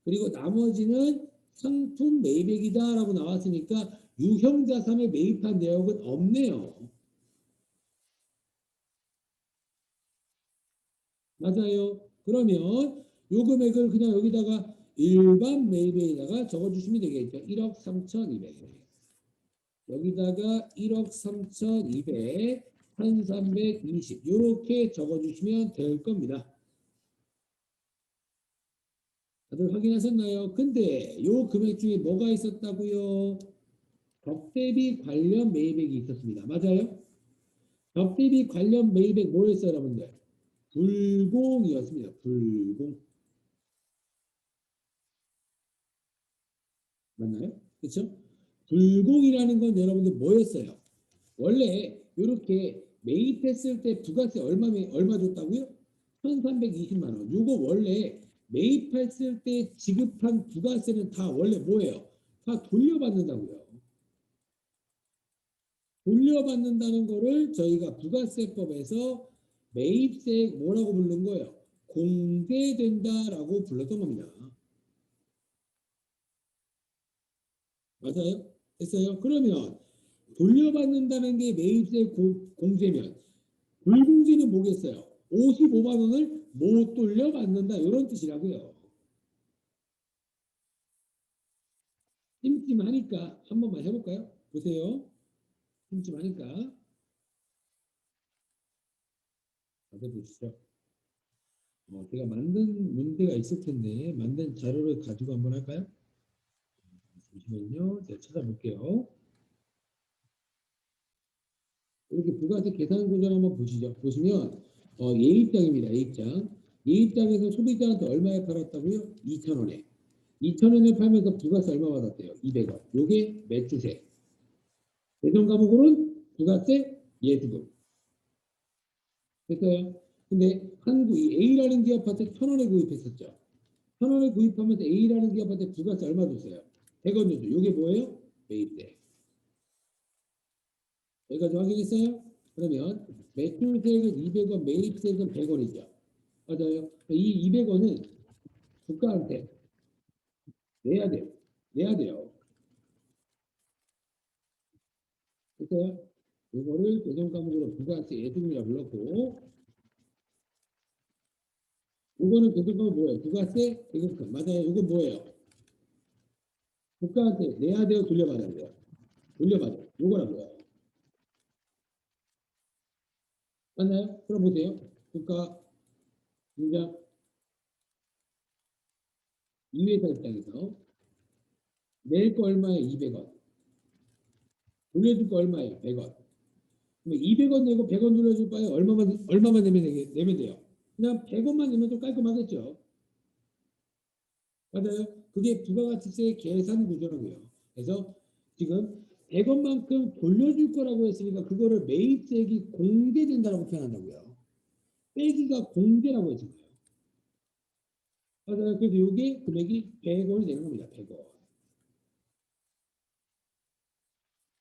Speaker 1: 그리고 나머지는 상품 매입액이다라고 나왔으니까 유형자산에 매입한 내역은 없네요. 맞아요. 그러면 요 금액을 그냥 여기다가 일반 매입액에다가 적어주시면 되겠죠. 1억 3,200. 여기다가 1억 3,200, 1,320 이렇게 적어주시면 될 겁니다. 다들 확인하셨나요? 근데 요 금액 중에 뭐가 있었다고요? 적대비 관련 매입액이 있었습니다. 맞아요? 적대비 관련 매입액 뭐였어요, 여러분들? 불공이었습니다. 불공. 맞나요? 그렇죠? 불공이라는 건 여러분들 뭐였어요? 원래 이렇게 매입했을 때 부가세 얼마 줬다고요? 1,320만 원. 이거 원래 매입했을 때 지급한 부가세는 다 원래 뭐예요? 다 돌려받는다고요. 돌려받는다는 거를 저희가 부가세법에서 매입세 뭐라고 부른 거예요? 공제된다라고 불렀던 겁니다. 맞아요? 됐어요? 그러면 돌려받는다는 게 매입세 공제면 불공제는 뭐겠어요? 55만 원을 못 돌려받는다 이런 뜻이라고요. 찜찜하니까 한 번만 해볼까요? 보세요. 찜찜하니까 다들 보시죠. 제가 만든 문제가 있을 텐데 만든 자료를 가지고 한번 할까요? 잠시만요. 제가 찾아볼게요. 이렇게 부가세 계산 구조 한번 보시죠. 보시면 예입장입니다. 예입장. 예입장에서 소비자한테 얼마에 팔았다고요? 2,000원에. 2,000원에 팔면서 부가세 얼마 받았대요? 200원. 요게 매출세. 배정 과목으로는 부가세 예수금. 됐어요? 근데 한국 이 A라는 기업한테 1,000원에 구입했었죠. 1,000원에 구입하면서 A라는 기업한테 부가세 얼마 줬어요? 100원 줬죠. 요게 뭐예요? 매입세. 여기까지 확인했어요? 그러면 매출세액은 200원, 매입세액은 100원이죠. 맞아요. 이 200원은 국가한테 내야 돼요. 내야 돼요. 그래서 이거를 배정 과목으로 부가세 예수금이라고 불렀고 이거는 대금은 뭐예요? 부가세 대금금. 맞아요. 이건 뭐예요? 국가한테 내야 돼요? 돌려받아야 돼요? 돌려받아요. 요거라고요. 맞나요? 그럼 보세요. 국가 공장 이 회사 입장에서 낼 거 얼마예요? 200원. 돌려줄 거 얼마예요? 100원. 그럼 200원 내고 100원 돌려줄 바에 얼마만 내면 돼요? 그냥 100원만 내면 좀 깔끔하겠죠. 맞아요. 그게 부가가치세 계산 구조라고요. 그래서 지금 100원만큼 돌려줄 거라고 했으니까 그거를 매입세액이 공제된다고 표현한다고요. 빼기가 공제라고 했잖아요. 맞아요. 그래서 이게 금액이 100원이 되는 겁니다. 100원.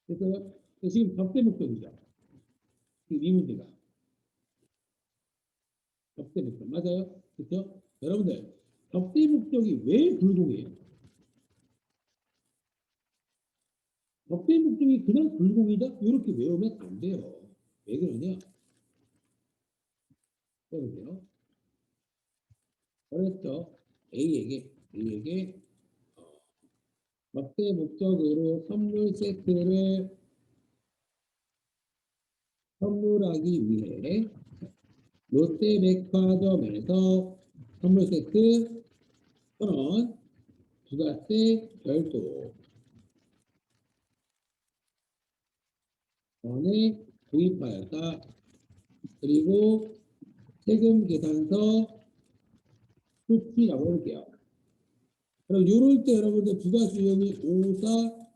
Speaker 1: 그래서 지금 적대 목적이죠. 이 문제가 적대 목적 맞아요. 그렇죠? 여러분들 적대 목적이 왜 불공이에요? 적대 목적이 그냥 불공이다? 이렇게 외우면 안 돼요. 왜 그러냐? 보세요. 그랬죠. A에게 적대 목적으로 선물 세트를 선물하기 위해 롯데백화점에서 선물 세트 1,000원 부가세 별도 원에 구입하였다. 그리고 세금 계산서 수치라고 할게요. 그럼 이럴 때 여러분들 부가세 유형이 5사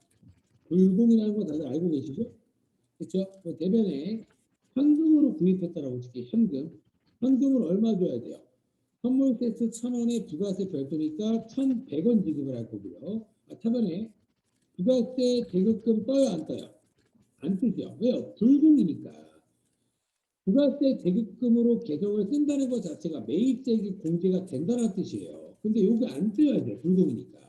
Speaker 1: 불공이라는 거 다들 알고 계시죠? 그렇죠? 그 대변에 현금으로 구입했다라고 칠게요. 현금을 얼마 줘야 돼요? 선물 세트 1,000원에 부가세 별도니까 1,100원 지급을 할 거고요. 타변에 부가세 대급금 떠요 안 떠요? 안 뜨죠. 왜요? 불공이니까. 부가세 대급금으로 계정을 쓴다는 것 자체가 매입세액이 공제가 된다는 뜻이에요. 근데 요거 안 떠야 돼. 불공이니까.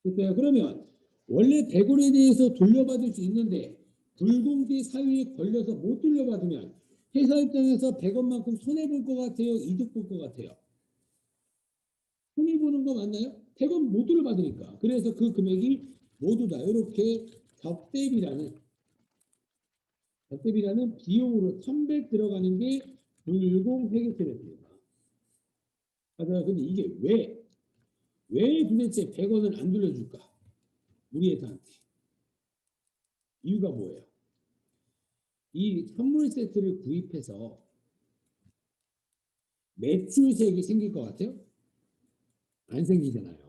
Speaker 1: 됐어요? 그러면 원래 대골에 대해서 돌려받을 수 있는데 불공제 사유에 걸려서 못 돌려받으면 회사 입장에서 100원만큼 손해볼 것 같아요? 이득 볼 것 같아요? 손해보는 거 맞나요? 100원 못 돌려받으니까. 그래서 그 금액이 모두 다 이렇게 적대비라는 비용으로 1,100 들어가는 게 불공회계세였습니다. 맞아요. 근데 이게 왜 도대체 100원을 안 돌려줄까? 우리 회사한테. 이유가 뭐예요? 이 선물 세트를 구입해서 매출세액이 생길 것 같아요? 안 생기잖아요.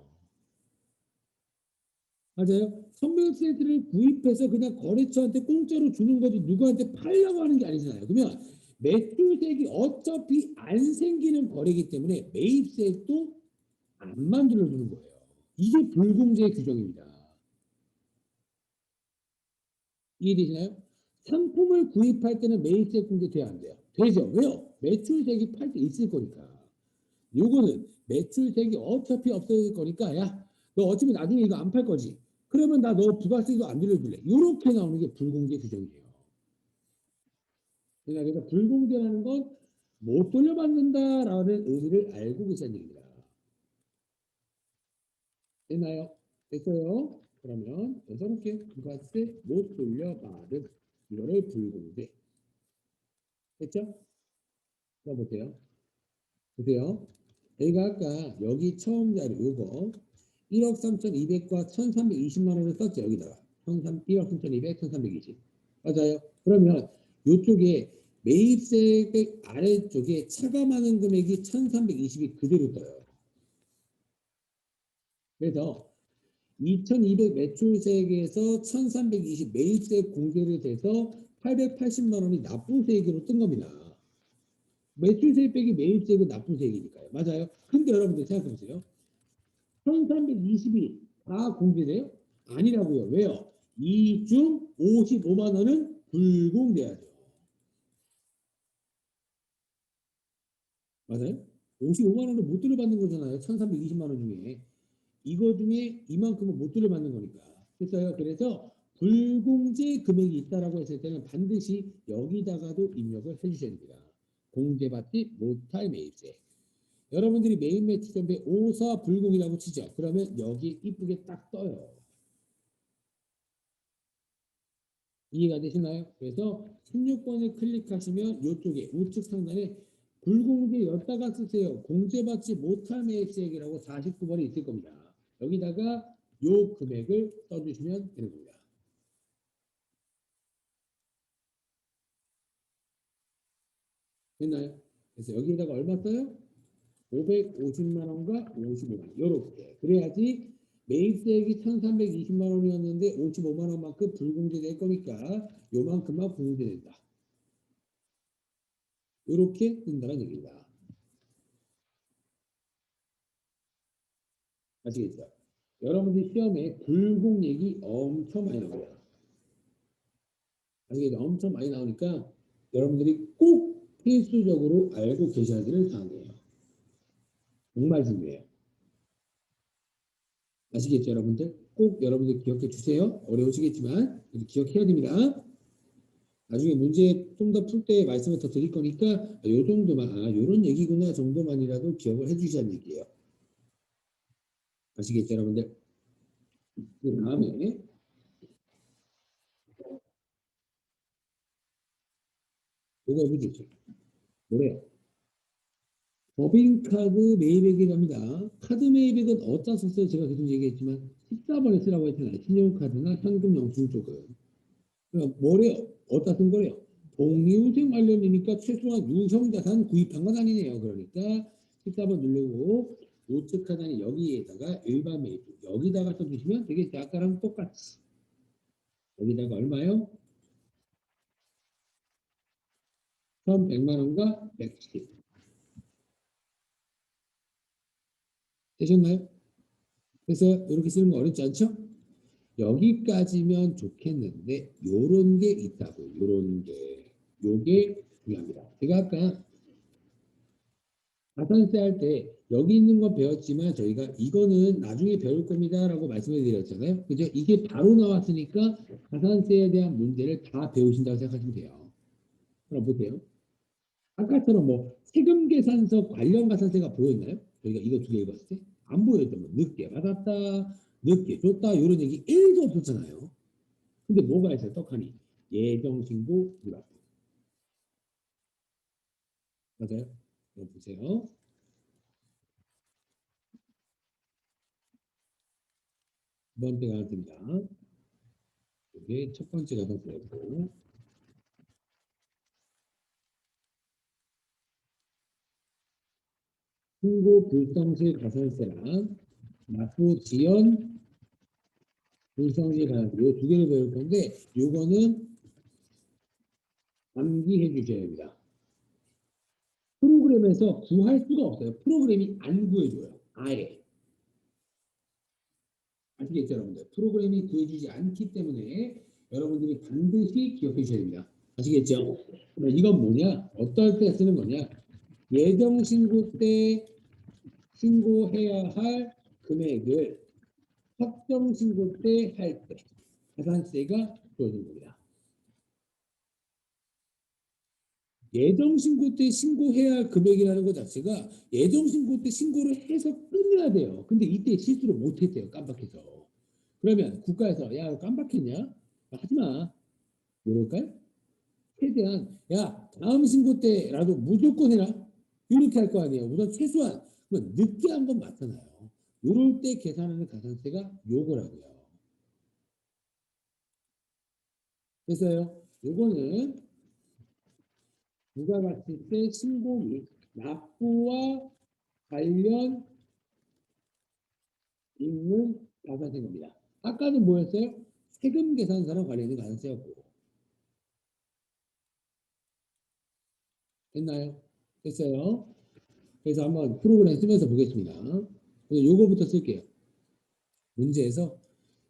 Speaker 1: 맞아요? 선물 세트를 구입해서 그냥 거래처한테 공짜로 주는 거지 누구한테 팔려고 하는 게 아니잖아요. 그러면 매출세액이 어차피 안 생기는 거래이기 때문에 매입세액도 안 만들어주는 거예요. 이게 불공제 규정입니다. 이해되시나요? 상품을 구입할 때는 매입세액 공제 돼야 안 돼요. 되죠? 왜요? 매출세액이 팔 때 있을 거니까. 요거는 매출세액이 어차피 없어질 거니까 야, 너 어차피 나중에 이거 안 팔 거지. 그러면 나 너 부가세도 안 들려줄래. 요렇게 나오는 게 불공제 규정이에요. 그래서 불공제라는 건 못 돌려받는다라는 의미를 알고 계시는 얘기입니다. 됐나요? 됐어요? 그러면 여러분께 부가세 못 돌려받은 이거를 불공제. 됐죠? 써보세요. 보세요. 저희가 아까 여기 처음 자료 요거 1억 3,200과 1,320만 원을 썼죠. 여기다가 1억 3,200, 1,320. 맞아요. 그러면 이쪽에 매입세액 아래쪽에 차감하는 금액이 1,320이 그대로 떠요. 그래서 2,200 매출세액에서 1,320 매입세액 공제를 돼서 880만 원이 납부세액으로 뜬 겁니다. 매출세액 빼기 매입세액은 납부세액이니까요. 맞아요. 근데 여러분들 생각해 보세요. 1,320이 다 공제돼요? 아니라고요. 왜요? 이 중 55만 원은 불공제하죠. 맞아요? 55만 원을 못 들여받는 거잖아요. 1,320만 원 중에. 이거 중에 이만큼은 못 들여받는 거니까. 됐어요? 그래서 불공제 금액이 있다라고 했을 때는 반드시 여기다가도 입력을 해주셔야 됩니다. 공제받지 못할 매입세. 여러분들이 메인 매치점에 54 불공이라고 치죠. 그러면 여기 이쁘게 딱 떠요. 이해가 되시나요? 그래서 16번을 클릭하시면 이쪽에 우측 상단에 불공제였다가 쓰세요. 공제받지 못할 매입세액이라고 49번이 있을 겁니다. 여기다가 요 금액을 써주시면 되는 겁니다. 됐나요? 그래서 여기에다가 얼마 써요? 550만 원과 55만 원. 요렇게. 그래야지 매입세액이 1320만 원이었는데 55만 원만큼 불공제될 거니까 요만큼만 공제된다. 요렇게 뜬다는 얘기입니다. 아시겠죠? 여러분들 시험에 불공 얘기 엄청 많이 나와요. 아시겠죠? 엄청 많이 나오니까 여러분들이 꼭 필수적으로 알고 계셔야 되는 사항이에요. 정말 중요해요. 아시겠죠, 여러분들? 꼭 여러분들 기억해 주세요. 어려우시겠지만 기억해야 됩니다. 나중에 문제 좀 더 풀 때 말씀을 더 드릴 거니까 요 정도만, 요런 얘기구나 정도만이라도 기억을 해 주시자는 얘기예요. 아시겠죠, 여러분들? 그 다음에 요거 해보죠. 뭐래요? 법인카드 매입액이랍니다. 카드 매입액은 어디다 썼어요? 제가 계속 얘기했지만 14번에 쓰라고 했잖아요. 신용카드나 현금 영수증 쪽은. 그러니까 뭐래요? 어디다 쓴 거래요? 독립운행 관련이니까 최소한 유형자산 구입한 건 아니네요. 그러니까 14번 누르고 우측 하단에 여기에다가 일반 매입 여기다가 써주시면 되겠죠. 아까랑 똑같이. 여기다가 얼마요? 1,100만 원과 110. 되셨나요? 그래서 이렇게 쓰는 거 어렵지 않죠? 여기까지면 좋겠는데 요런 게 있다고. 요런 게 요게 중요합니다. 제가 아까 가산세 할 때 여기 있는 거 배웠지만 저희가 이거는 나중에 배울 겁니다라고 말씀을 드렸잖아요. 그죠? 이게 바로 나왔으니까 가산세에 대한 문제를 다 배우신다고 생각하시면 돼요. 그럼 보세요. 아까처럼 뭐 세금 계산서 관련 가산세가 보였나요? 저희가 이거 두 개 읽었을 때 안 보였죠. 뭐 늦게 받았다, 늦게 줬다 이런 얘기 1도 없었잖아요. 근데 뭐가 있어요? 떡하니 예정신고 누락부. 맞아요? 그럼 보세요. 두 번째 가산세입니다. 이게 첫 번째 가산세였고 신고 불성실 가산세랑 납부 지연 불성실 가산세 이 두 개를 배울 건데 요거는 암기해 주셔야 됩니다. 프로그램에서 구할 수가 없어요. 프로그램이 안 구해줘요. 아예. 아시겠죠, 여러분들? 프로그램이 구해주지 않기 때문에 여러분들이 반드시 기억해 주셔야 됩니다. 아시겠죠? 그럼 이건 뭐냐? 어떨 때 쓰는 거냐? 예정 신고 때 신고해야 할 금액을 확정 신고 때 할 때 가산세가 주어진 겁니다. 예정 신고 때 신고해야 할 금액이라는 것 자체가 예정 신고 때 신고를 해서 끝내야 돼요. 근데 이때 실수를 못 했대요. 깜빡해서. 그러면 국가에서 야 깜빡했냐? 하지 마. 이럴까요? 최대한 야 다음 신고 때라도 무조건 해라. 이렇게 할 거 아니에요. 우선 최소한 늦게 한 건 맞잖아요. 이럴 때 계산하는 가산세가 요거라고요. 그래서요. 요거는 부가가치세 신고 및 납부와 관련 있는 가산세인 겁니다. 아까는 뭐였어요? 세금 계산서랑 관련 있는 가산세였고. 됐나요? 됐어요. 그래서 한번 프로그램 쓰면서 보겠습니다. 그래서 요거부터 쓸게요. 문제에서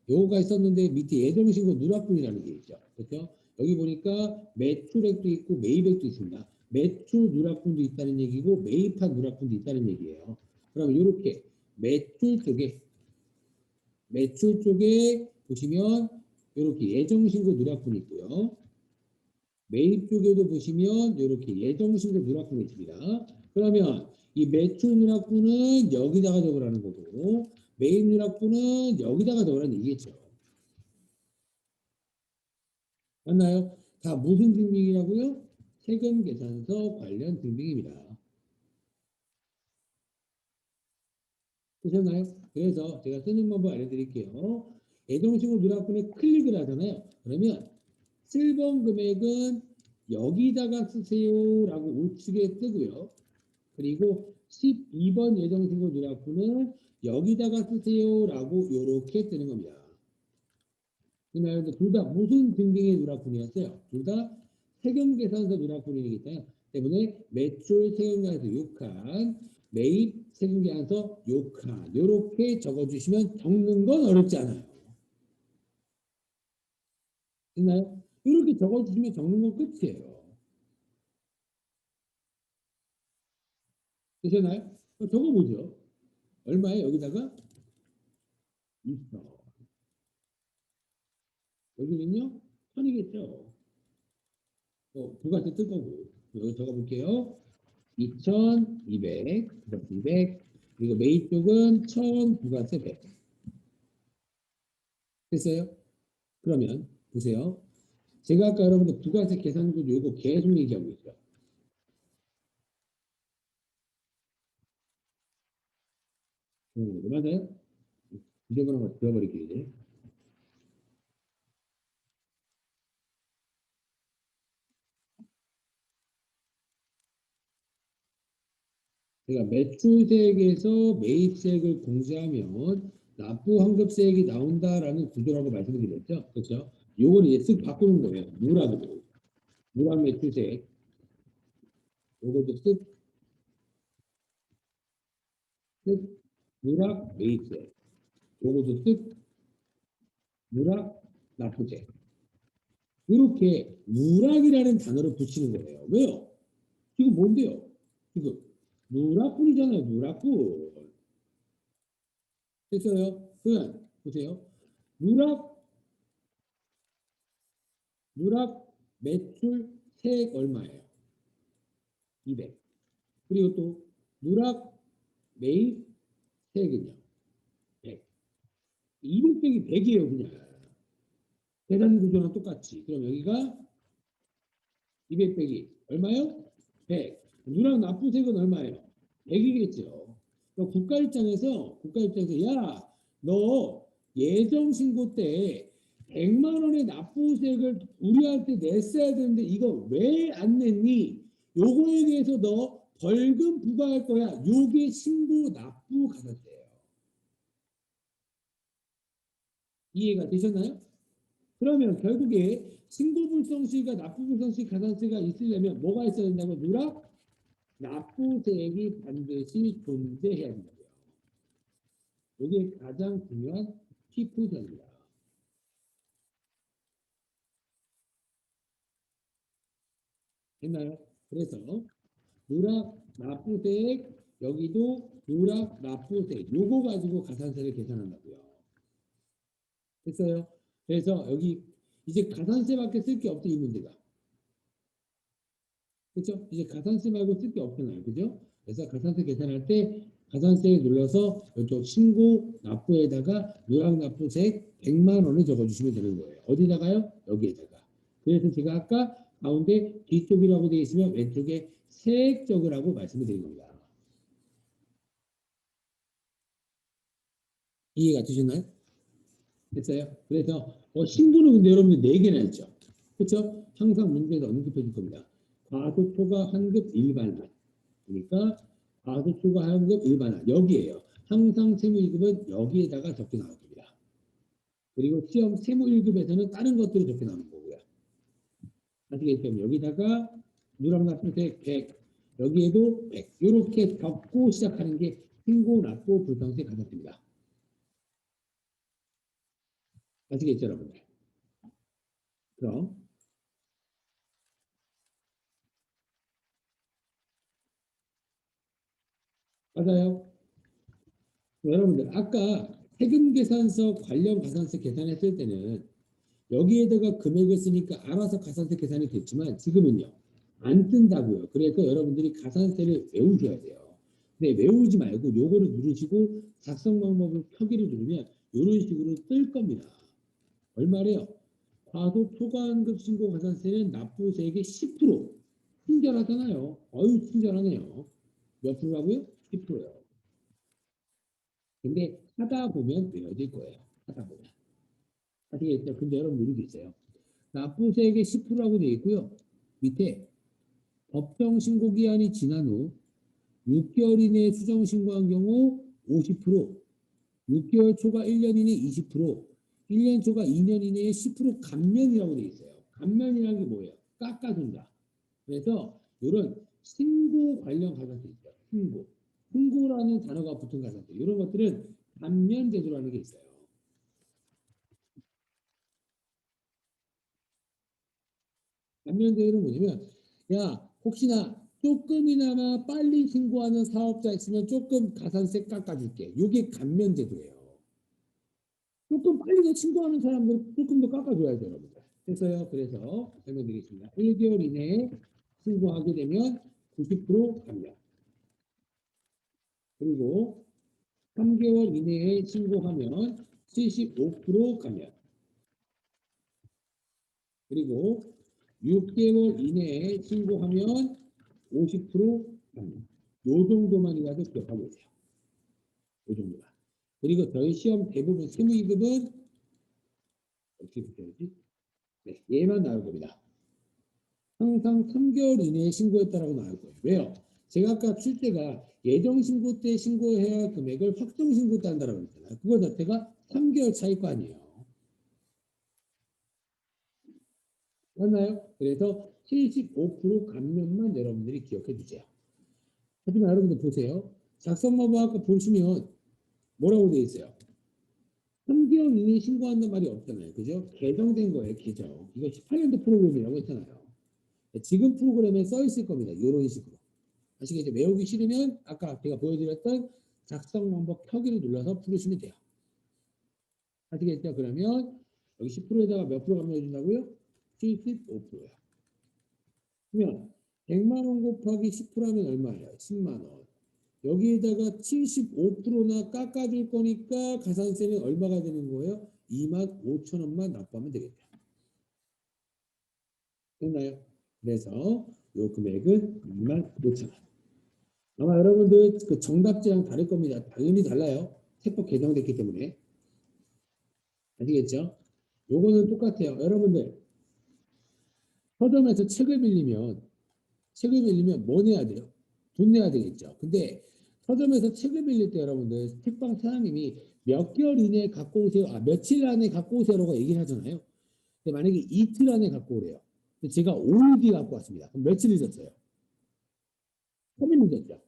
Speaker 1: 요거가 있었는데 밑에 예정신고 누락분이라는 게 있죠. 그렇죠? 여기 보니까 매출액도 있고 매입액도 있습니다. 매출 누락분도 있다는 얘기고 매입한 누락분도 있다는 얘기예요. 그럼 이렇게 매출 쪽에 보시면 이렇게 예정신고 누락분이 있고요. 매입 쪽에도 보시면 이렇게 예정신고 누락분이 있습니다. 그러면 이 매출 누락분은 여기다가 적으라는 거고 매입 누락분은 여기다가 적으라는 얘기겠죠. 맞나요? 다 무슨 증빙이라고요? 세금 계산서 관련 증빙입니다. 되셨나요? 그래서 제가 쓰는 방법 알려드릴게요. 예정신고 누락분에 클릭을 하잖아요. 그러면 7번 금액은 여기다가 쓰세요라고 우측에 뜨고요. 그리고 12번 예정신고 누락분은 여기다가 쓰세요라고 이렇게 뜨는 겁니다. 그러면 둘 다 무슨 증빙의 누락분이었어요? 둘 다 세금계산서 누락분이기 때문에 매출 세금계산서 6칸, 매입 세금계산서 6칸 이렇게 적어주시면 적는 건 어렵지 않아요. 됐나요? 이렇게 적어주시면 적는 건 끝이에요. 되셨나요? 적어보죠. 얼마에 여기다가 있어. 여기는요? 1000이겠죠. 부가세 뜰 거고. 여기 적어볼게요. 2200, 200, 그리고 매입 쪽은 1000, 부가세 100. 됐어요? 그러면 보세요. 제가 아까 여러분들 부가세 계산 구조 이거 계속 얘기하고 있어요. 맞아요? 잊어버린 거 지워버리기. 제가 매출세액에서 매입세액을 공제하면 납부환급세액이 나온다라는 구조라고 말씀을 드렸죠. 그렇죠? 요걸 이제 쓱 바꾸는 거예요. 누락으로. 누락 매출세액. 요것도 쓱 누락 매입세액. 요것도 쓱 누락 납부세. 이렇게 누락이라는 단어를 붙이는 거예요. 왜요? 지금 뭔데요? 지금 누락분이잖아요. 누락분. 됐어요? 그러면 보세요. 누락 누락 매출 세액 얼마예요? 200. 그리고 또 누락 매입 세액은요? 100. 200 빼기 100이에요, 그냥. 계산 구조랑 똑같이. 그럼 여기가 200 빼기 얼마요? 100. 누락 납부세액은 얼마예요? 100이겠죠. 국가 입장에서 야, 너 예정 신고 때 100만 원의 납부세액을 우리한테 냈어야 되는데 이거 왜 안 냈니? 요거에 대해서 너 벌금 부과할 거야. 요게 신고 납부 가산세예요. 이해가 되셨나요? 그러면 결국에 신고불성시가 납부불성시 가산세가 있으려면 뭐가 있어야 된다고? 누락 납부세액이 반드시 존재해야 된다고요. 이게 가장 중요한 키포인트입니다. 됐나요? 그래서 누락 납부세액 여기도 누락 납부세액 요거 가지고 가산세를 계산한다고요. 됐어요? 그래서 여기 이제 가산세밖에 쓸 게 없죠 이 문제가. 그렇죠? 이제 가산세 말고 쓸 게 없잖아요. 그죠? 그래서 가산세 계산할 때 가산세에 눌러서 이쪽 신고 납부에다가 누락납부세 100만 원을 적어주시면 되는 거예요. 어디다가요? 여기에다가. 그래서 제가 아까 가운데 뒤쪽이라고 되어 있으면 왼쪽에 세액 적으라고 말씀을 드린 겁니다. 이해가 되셨나요? 됐어요? 그래서 신고는 근데 여러분들 4개나 있죠. 그렇죠? 항상 문제에서 언급해 줄 겁니다. 과소초과 환급 일반화. 그러니까 과소초과 환급 일반화. 여기에요. 항상 세무 1급은 여기에다가 적게 나올 겁니다. 그리고 시험 세무 1급에서는 다른 것들이 적게 나오는 거고요. 아시겠죠? 여기다가 누락납부세 100, 여기에도 100. 이렇게 적고 시작하는 게 신고, 납부, 불상세 가산세입니다. 아시겠죠, 여러분들? 그럼 맞아요. 여러분들 아까 세금계산서 관련 가산세 계산했을 때는 여기에다가 금액을 쓰니까 알아서 가산세 계산이 됐지만 지금은요 안 뜬다고요. 그래서 여러분들이 가산세를 외우셔야 돼요. 네, 외우지 말고 요거를 누르시고 작성 방법을 표기를 누르면 이런 식으로 뜰 겁니다. 얼마래요? 과소 초과환급 신고 가산세는 납부세액의 10%. 친절하잖아요. 어유 친절하네요. 몇 프로라고요? 10%요. 근데 하다 보면 외워질 거예요. 하다 보면. 아시겠죠? 근데 여러분 모르고 있어요. 납부세액의 10%라고 되어 있고요. 밑에 법정 신고 기한이 지난 후 6개월 이내에 수정 신고한 경우 50%, 6개월 초과 1년 이내 20%, 1년 초과 2년 이내에 10% 감면이라고 되어 있어요. 감면이라는 게 뭐예요? 깎아준다. 그래서 이런 신고 관련 가산세 있죠. 신고. 신고라는 단어가 붙은 가산세. 이런 것들은 감면 제도라는 게 있어요. 감면 제도는 뭐냐면 야 혹시나 조금이나마 빨리 신고하는 사업자 있으면 조금 가산세 깎아줄게. 이게 감면 제도예요. 조금 빨리 더 신고하는 사람들 조금 더 깎아줘야죠, 여러분들. 그래서 설명드리겠습니다. 1개월 이내에 신고하게 되면 90% 감면. 그리고 3개월 이내에 신고하면 75% 감면. 그리고 6개월 이내에 신고하면 50% 감면. 요 정도만이라도 기억하고 계세요. 요 정도만. 그리고 저희 시험 대부분 세무이급은 어떻게 붙여야지? 네, 얘만 나올 겁니다. 항상 3개월 이내에 신고했다라고 나올 거예요. 왜요? 제가 아까 출제가 예정 신고 때 신고해야 할 금액을 확정 신고 때 한다라고 했잖아요. 그거 자체가 3개월 차일 거 아니에요. 맞나요? 그래서 75% 감면만 여러분들이 기억해 주세요. 하지만 여러분들 보세요. 작성마법 아까 보시면 뭐라고 되어 있어요? 3개월 이내에 신고한다는 말이 없잖아요. 그죠? 개정된 거예요. 개정. 이거 18년도 프로그램이라고 했잖아요. 지금 프로그램에 써 있을 겁니다. 이런 식으로. 아시겠죠? 외우기 싫으면 아까 제가 보여드렸던 작성 방법 표기를 눌러서 풀으시면 돼요. 아시겠죠? 그러면 여기 10%에다가 몇 프로 감면해준다고요? 75%요. 그러면 100만 원 곱하기 10%하면 얼마예요? 10만 원. 여기에다가 75%나 깎아줄 거니까 가산세는 얼마가 되는 거예요? 2만 5천 원만 납부하면 되겠죠. 됐나요? 그래서 요 금액은 2만 5천 원. 아마 여러분들 그 정답지랑 다를 겁니다. 당연히 달라요. 세법 개정됐기 때문에. 아시겠죠? 요거는 똑같아요. 여러분들 서점에서 책을 빌리면 뭐 내야 돼요? 돈 내야 되겠죠. 근데 서점에서 책을 빌릴 때 여러분들 책방 사장님이 몇 개월 이내에 갖고 오세요. 며칠 안에 갖고 오세요라고 얘기를 하잖아요. 근데 만약에 이틀 안에 갖고 오래요. 근데 제가 5일 뒤에 갖고 왔습니다. 그럼 며칠 늦었어요? 3일 늦었죠.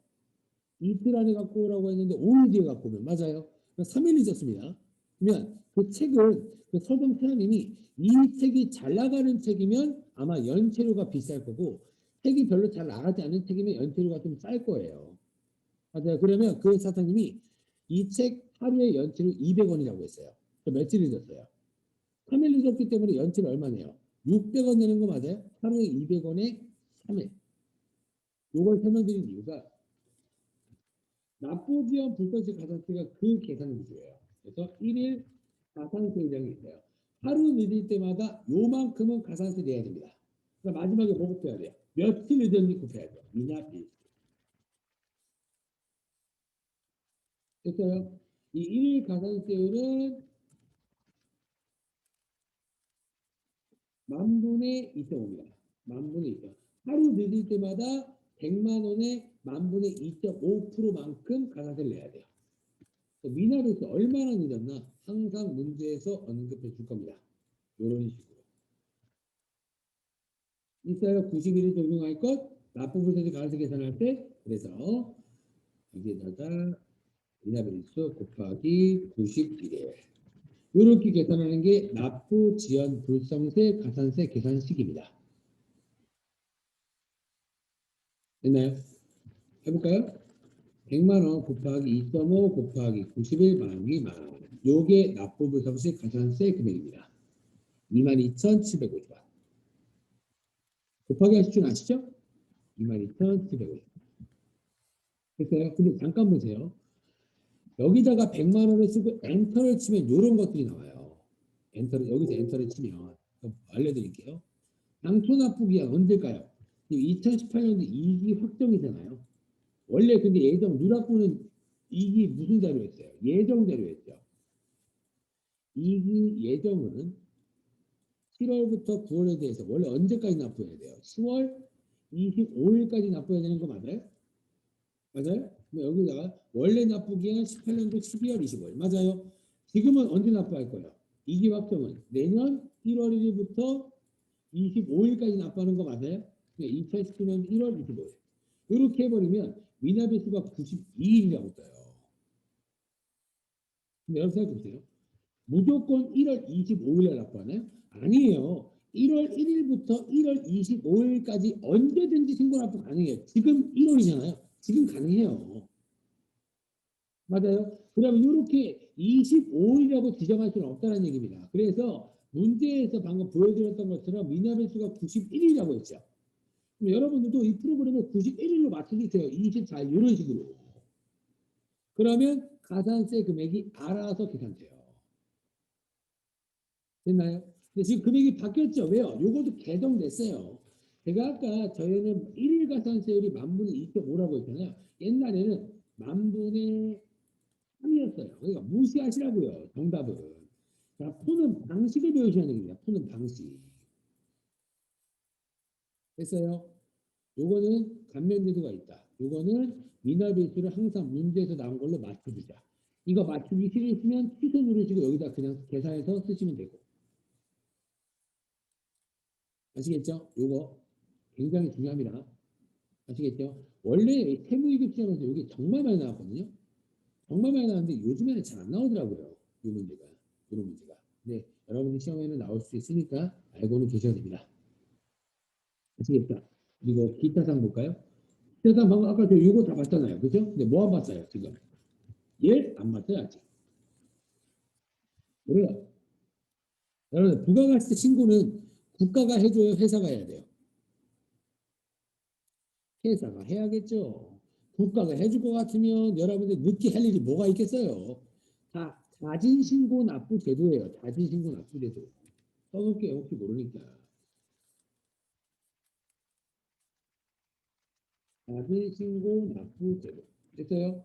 Speaker 1: 이틀 안에 갖고 오라고 했는데 5일 뒤에 갖고 오면 맞아요. 3일 늦었습니다. 그러면 그 책은 그 서점 사장님이 이 책이 잘 나가는 책이면 아마 연체료가 비쌀 거고 책이 별로 잘 나가지 않는 책이면 연체료가 좀 쌀 거예요. 맞아요. 그러면 그 사장님이 이 책 하루에 연체료 200원이라고 했어요. 며칠 늦었어요? 3일 늦었기 때문에 연체료 얼마네요? 600원 내는 거 맞아요? 하루에 200원에 3일. 이걸 설명드린 이유가 납부지연 불도시 가산세가 그 계산 기준이에요. 그래서 1일 가산세 일량이 있어요. 하루 늦을 때마다 요만큼은 가산세 내야 됩니다. 그러니까 마지막에 뭐 곱해야 돼요? 며칠 늦었는지 곱해야죠. 이나 일. 됐어요? 이 1일 가산세율은 만분의 2.5입니다. 만분의 2.5. 하루 늦을 때마다 100만 원에 만분의 2.5%만큼 가산세를 내야 돼요. 미납에서 얼마나 늦었나 항상 문제에서 언급해 줄 겁니다. 이런 식으로. 있어요. 90일을 적용할 것, 납부불세지 가산세 계산할 때. 그래서 여기에다가 미납일수 곱하기 91일. 이렇게 계산하는 게 납부 지연 불성세 가산세 계산식입니다. 됐나요? 해볼까요? 100만 원 곱하기 2.5 곱하기 91 나누기 만 원. 요게 납부 불성세 가산세 금액입니다. 22,750원. 곱하기 하실 줄 아시죠? 22,750원. 됐어요? 근데 잠깐 보세요. 여기다가 100만 원을 쓰고 엔터를 치면 이런 것들이 나와요. 엔터를 여기서 엔터를 치면 알려드릴게요. 당초 납부기한 언제일까요? 2018년도 이익이 확정이잖아요. 원래 근데 예정 누락부는 이익이 무슨 자료였어요? 예정 자료였죠. 이익이 예정은 7월부터 9월에 대해서 원래 언제까지 납부해야 돼요? 10월 25일까지 납부해야 되는 거 맞아요? 맞아요? 근데 여기다가 원래 납부기한 18년도 12월 25일 맞아요? 지금은 언제 납부할 거예요? 이기 확정은 내년 1월 1일부터 25일까지 납부하는 거 맞아요? 2019년 1월 25일 이렇게 해버리면 미납의 수가 92일이라고 떠요. 근데 여러분 생각해보세요. 무조건 1월 25일에 납부하나요? 아니에요. 1월 1일부터 1월 25일까지 언제든지 신고 납부 가능해요. 지금 1월이잖아요. 지금 가능해요. 맞아요. 그러면 이렇게 25일이라고 지정할 수는 없다는 얘기입니다. 그래서 문제에서 방금 보여드렸던 것처럼 미납의 수가 91이라고 했죠. 그럼 여러분들도 이 프로그램을 91일로 맞춰주세요. 24일 이런 식으로. 그러면 가산세 금액이 알아서 계산돼요. 됐나요? 근데 지금 금액이 바뀌었죠. 왜요? 요것도 개정됐어요. 제가 아까 저희는 1일 가산세율이 만분의 2.5라고 했잖아요. 옛날에는 만분의 3이었어요. 그러니까 무시하시라고요. 정답은. 자, 푸는 방식을 배우시는 얘기입니다. 푸는 방식. 됐어요? 요거는 감면제도가 있다. 요거는 미납일수를 항상 문제에서 나온 걸로 맞춰주자. 이거 맞추기 싫으시면 취소 누르시고 여기다 그냥 계산해서 쓰시면 되고. 아시겠죠? 요거 굉장히 중요합니다. 아시겠죠? 원래 세무이급 시험에서 이게 정말 많이 나왔거든요. 정말 많이 나왔는데 요즘에는 잘 안 나오더라고요. 이 문제가. 이런 문제가. 네, 여러분들 시험에는 나올 수 있으니까 알고는 계셔야 됩니다. 아시겠죠? 그리고 기타 상 볼까요? 기타 상 방금 아까 저 요거 다 봤잖아요. 그죠? 근데 뭐 안 봤어요, 지금? 예? 안 봤어요, 아직. 그래요. 여러분, 부가가치 신고는 국가가 해줘요, 회사가 해야 돼요? 회사가 해야겠죠. 국가가 해줄 것 같으면 여러분들 늦게 할 일이 뭐가 있겠어요. 다 자진신고 납부 제도예요. 자진신고 납부 제도. 써놓을게요. 혹시 모르니까. 자진신고 납부 제도. 됐어요?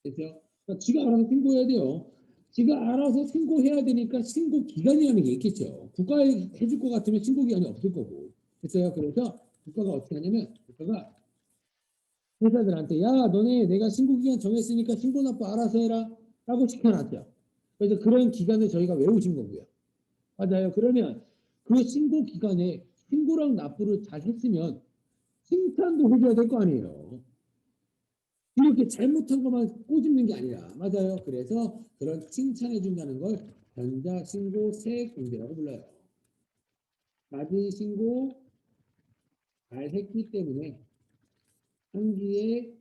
Speaker 1: 됐어요? 그러니까 지가 알아서 신고해야 돼요. 지가 알아서 신고해야 되니까 신고 기간이라는 게 있겠죠. 국가에 해줄 것 같으면 신고 기간이 없을 거고. 됐어요? 그래서 국가가 어떻게 하냐면 국가가 회사들한테 야 너네 내가 신고기간 정했으니까 신고납부 알아서 해라 라고 시켜놨죠. 그래서 그런 기간을 저희가 외우신 거고요. 맞아요. 그러면 그 신고 기간에 신고랑 납부를 잘 했으면 칭찬도 해줘야 될 거 아니에요. 이렇게 잘못한 것만 꼬집는 게 아니라 맞아요. 그래서 그런 칭찬해 준다는 걸 전자신고 세액공제라고 불러요. 낮은 신고 잘 했기 때문에 한 기에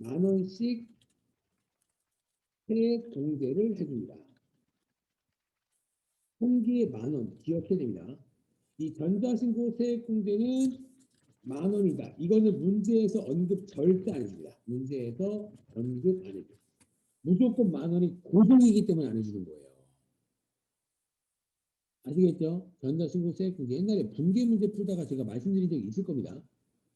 Speaker 1: 10,000원씩 세액공제를 해줍니다. 한 기에 10,000원 기억해야 됩니다. 이 전자신고 세액공제는 10,000원이다. 이거는 문제에서 언급 절대 안 해줍니다. 문제에서 언급 안 해줘. 무조건 10,000원이 고정이기 때문에 안 해주는 거예요. 아시겠죠? 전자신고 세액공제 옛날에 분계 문제 풀다가 제가 말씀드린 적이 있을 겁니다.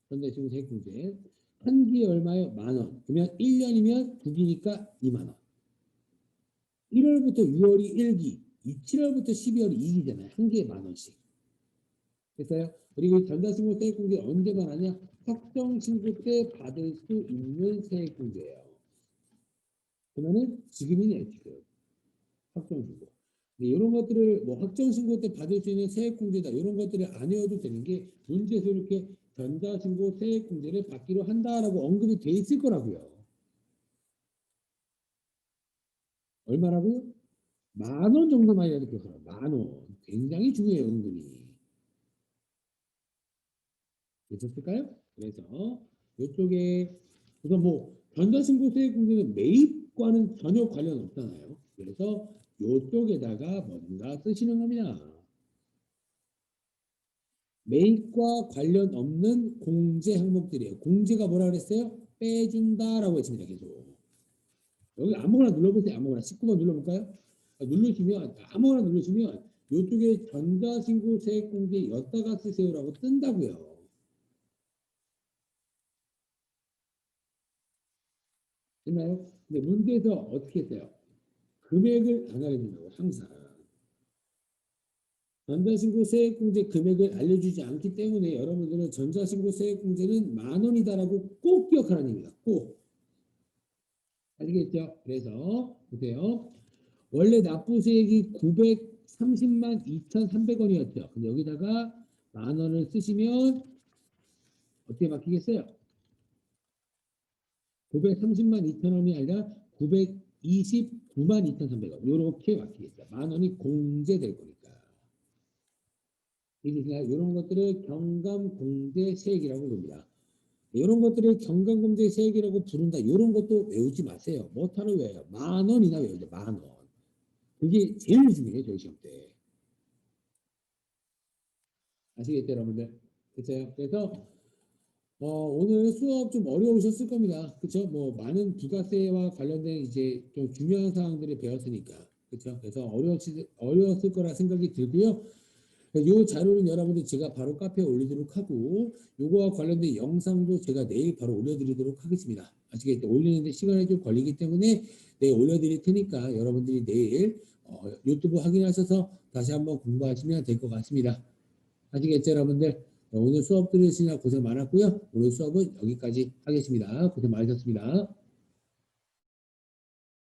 Speaker 1: 전자신고 세액공제 한 기에 얼마요? 10,000원. 그러면 1년이면 9기니까 20,000원. 1월부터 6월이 1기, 7월부터 12월이 2기잖아요. 한 기에 10,000원씩. 됐어요? 그리고 전자신고 세액공제 언제 받느냐? 확정신고 때 받을 수 있는 세액공제예요. 그러면은 지금이네 지금 확정신고. 이런 것들을 뭐 확정신고 때 받을 수 있는 세액공제다 이런 것들을 안 외워도 되는 게 문제에서 이렇게 전자신고 세액공제를 받기로 한다라고 언급이 돼 있을 거라고요. 얼마라고요? 10,000원 정도만이라도 기억하라. 10,000원. 굉장히 중요해요 은근히. 되셨을까요? 그래서 이쪽에 그래서 뭐 전자신고세 공제는 매입과는 전혀 관련 없잖아요. 그래서 이쪽에다가 뭔가 쓰시는 겁니다. 매입과 관련 없는 공제 항목들이에요. 공제가 뭐라 그랬어요? 빼준다라고 했습니다. 계속. 여기 아무거나 눌러보세요. 아무거나 19번 눌러볼까요? 누르시면 아무거나 누르시면 이쪽에 전자신고 세액공제 였다가 쓰세요라고 뜬다고요. 됐나요? 근데 문제에서 어떻게 했어요? 금액을 안 알려준다고 항상. 전자신고 세액공제 금액을 알려주지 않기 때문에 여러분들은 전자신고 세액공제는 10,000원이다라고 꼭 기억하라는 얘기다. 꼭. 아시겠죠? 그래서 보세요. 원래 납부세액이 930만 2,300원이었죠. 근데 여기다가 10,000원을 쓰시면 어떻게 바뀌겠어요? 930만 2,000원이 아니라 929만 2,300원. 이렇게 바뀌겠죠. 10,000원이 공제될 거니까. 이런 것들을 경감공제세액이라고 부릅니다. 이런 것들을 경감공제세액이라고 부른다. 이런 것도 외우지 마세요. 뭐하러 외워요? 10,000원이나 외우죠. 10,000원. 그게 제일 중요해요. 저희 시험 때. 아시겠죠, 여러분들? 그렇죠? 그래서 오늘 수업 좀 어려우셨을 겁니다. 그렇죠? 뭐 많은 부가세와 관련된 이제 좀 중요한 사항들을 배웠으니까. 그렇죠? 그래서 어려웠을 거라 생각이 들고요. 이 자료는 여러분들 제가 바로 카페에 올리도록 하고 요거와 관련된 영상도 제가 내일 바로 올려드리도록 하겠습니다. 아시겠죠? 올리는데 시간이 좀 걸리기 때문에 내일 올려드릴 테니까 여러분들이 내일 유튜브 확인하셔서 다시 한번 공부하시면 될 것 같습니다. 아시겠죠, 여러분들? 오늘 수업 들으시느라 고생 많았고요. 오늘 수업은 여기까지 하겠습니다. 고생 많으셨습니다.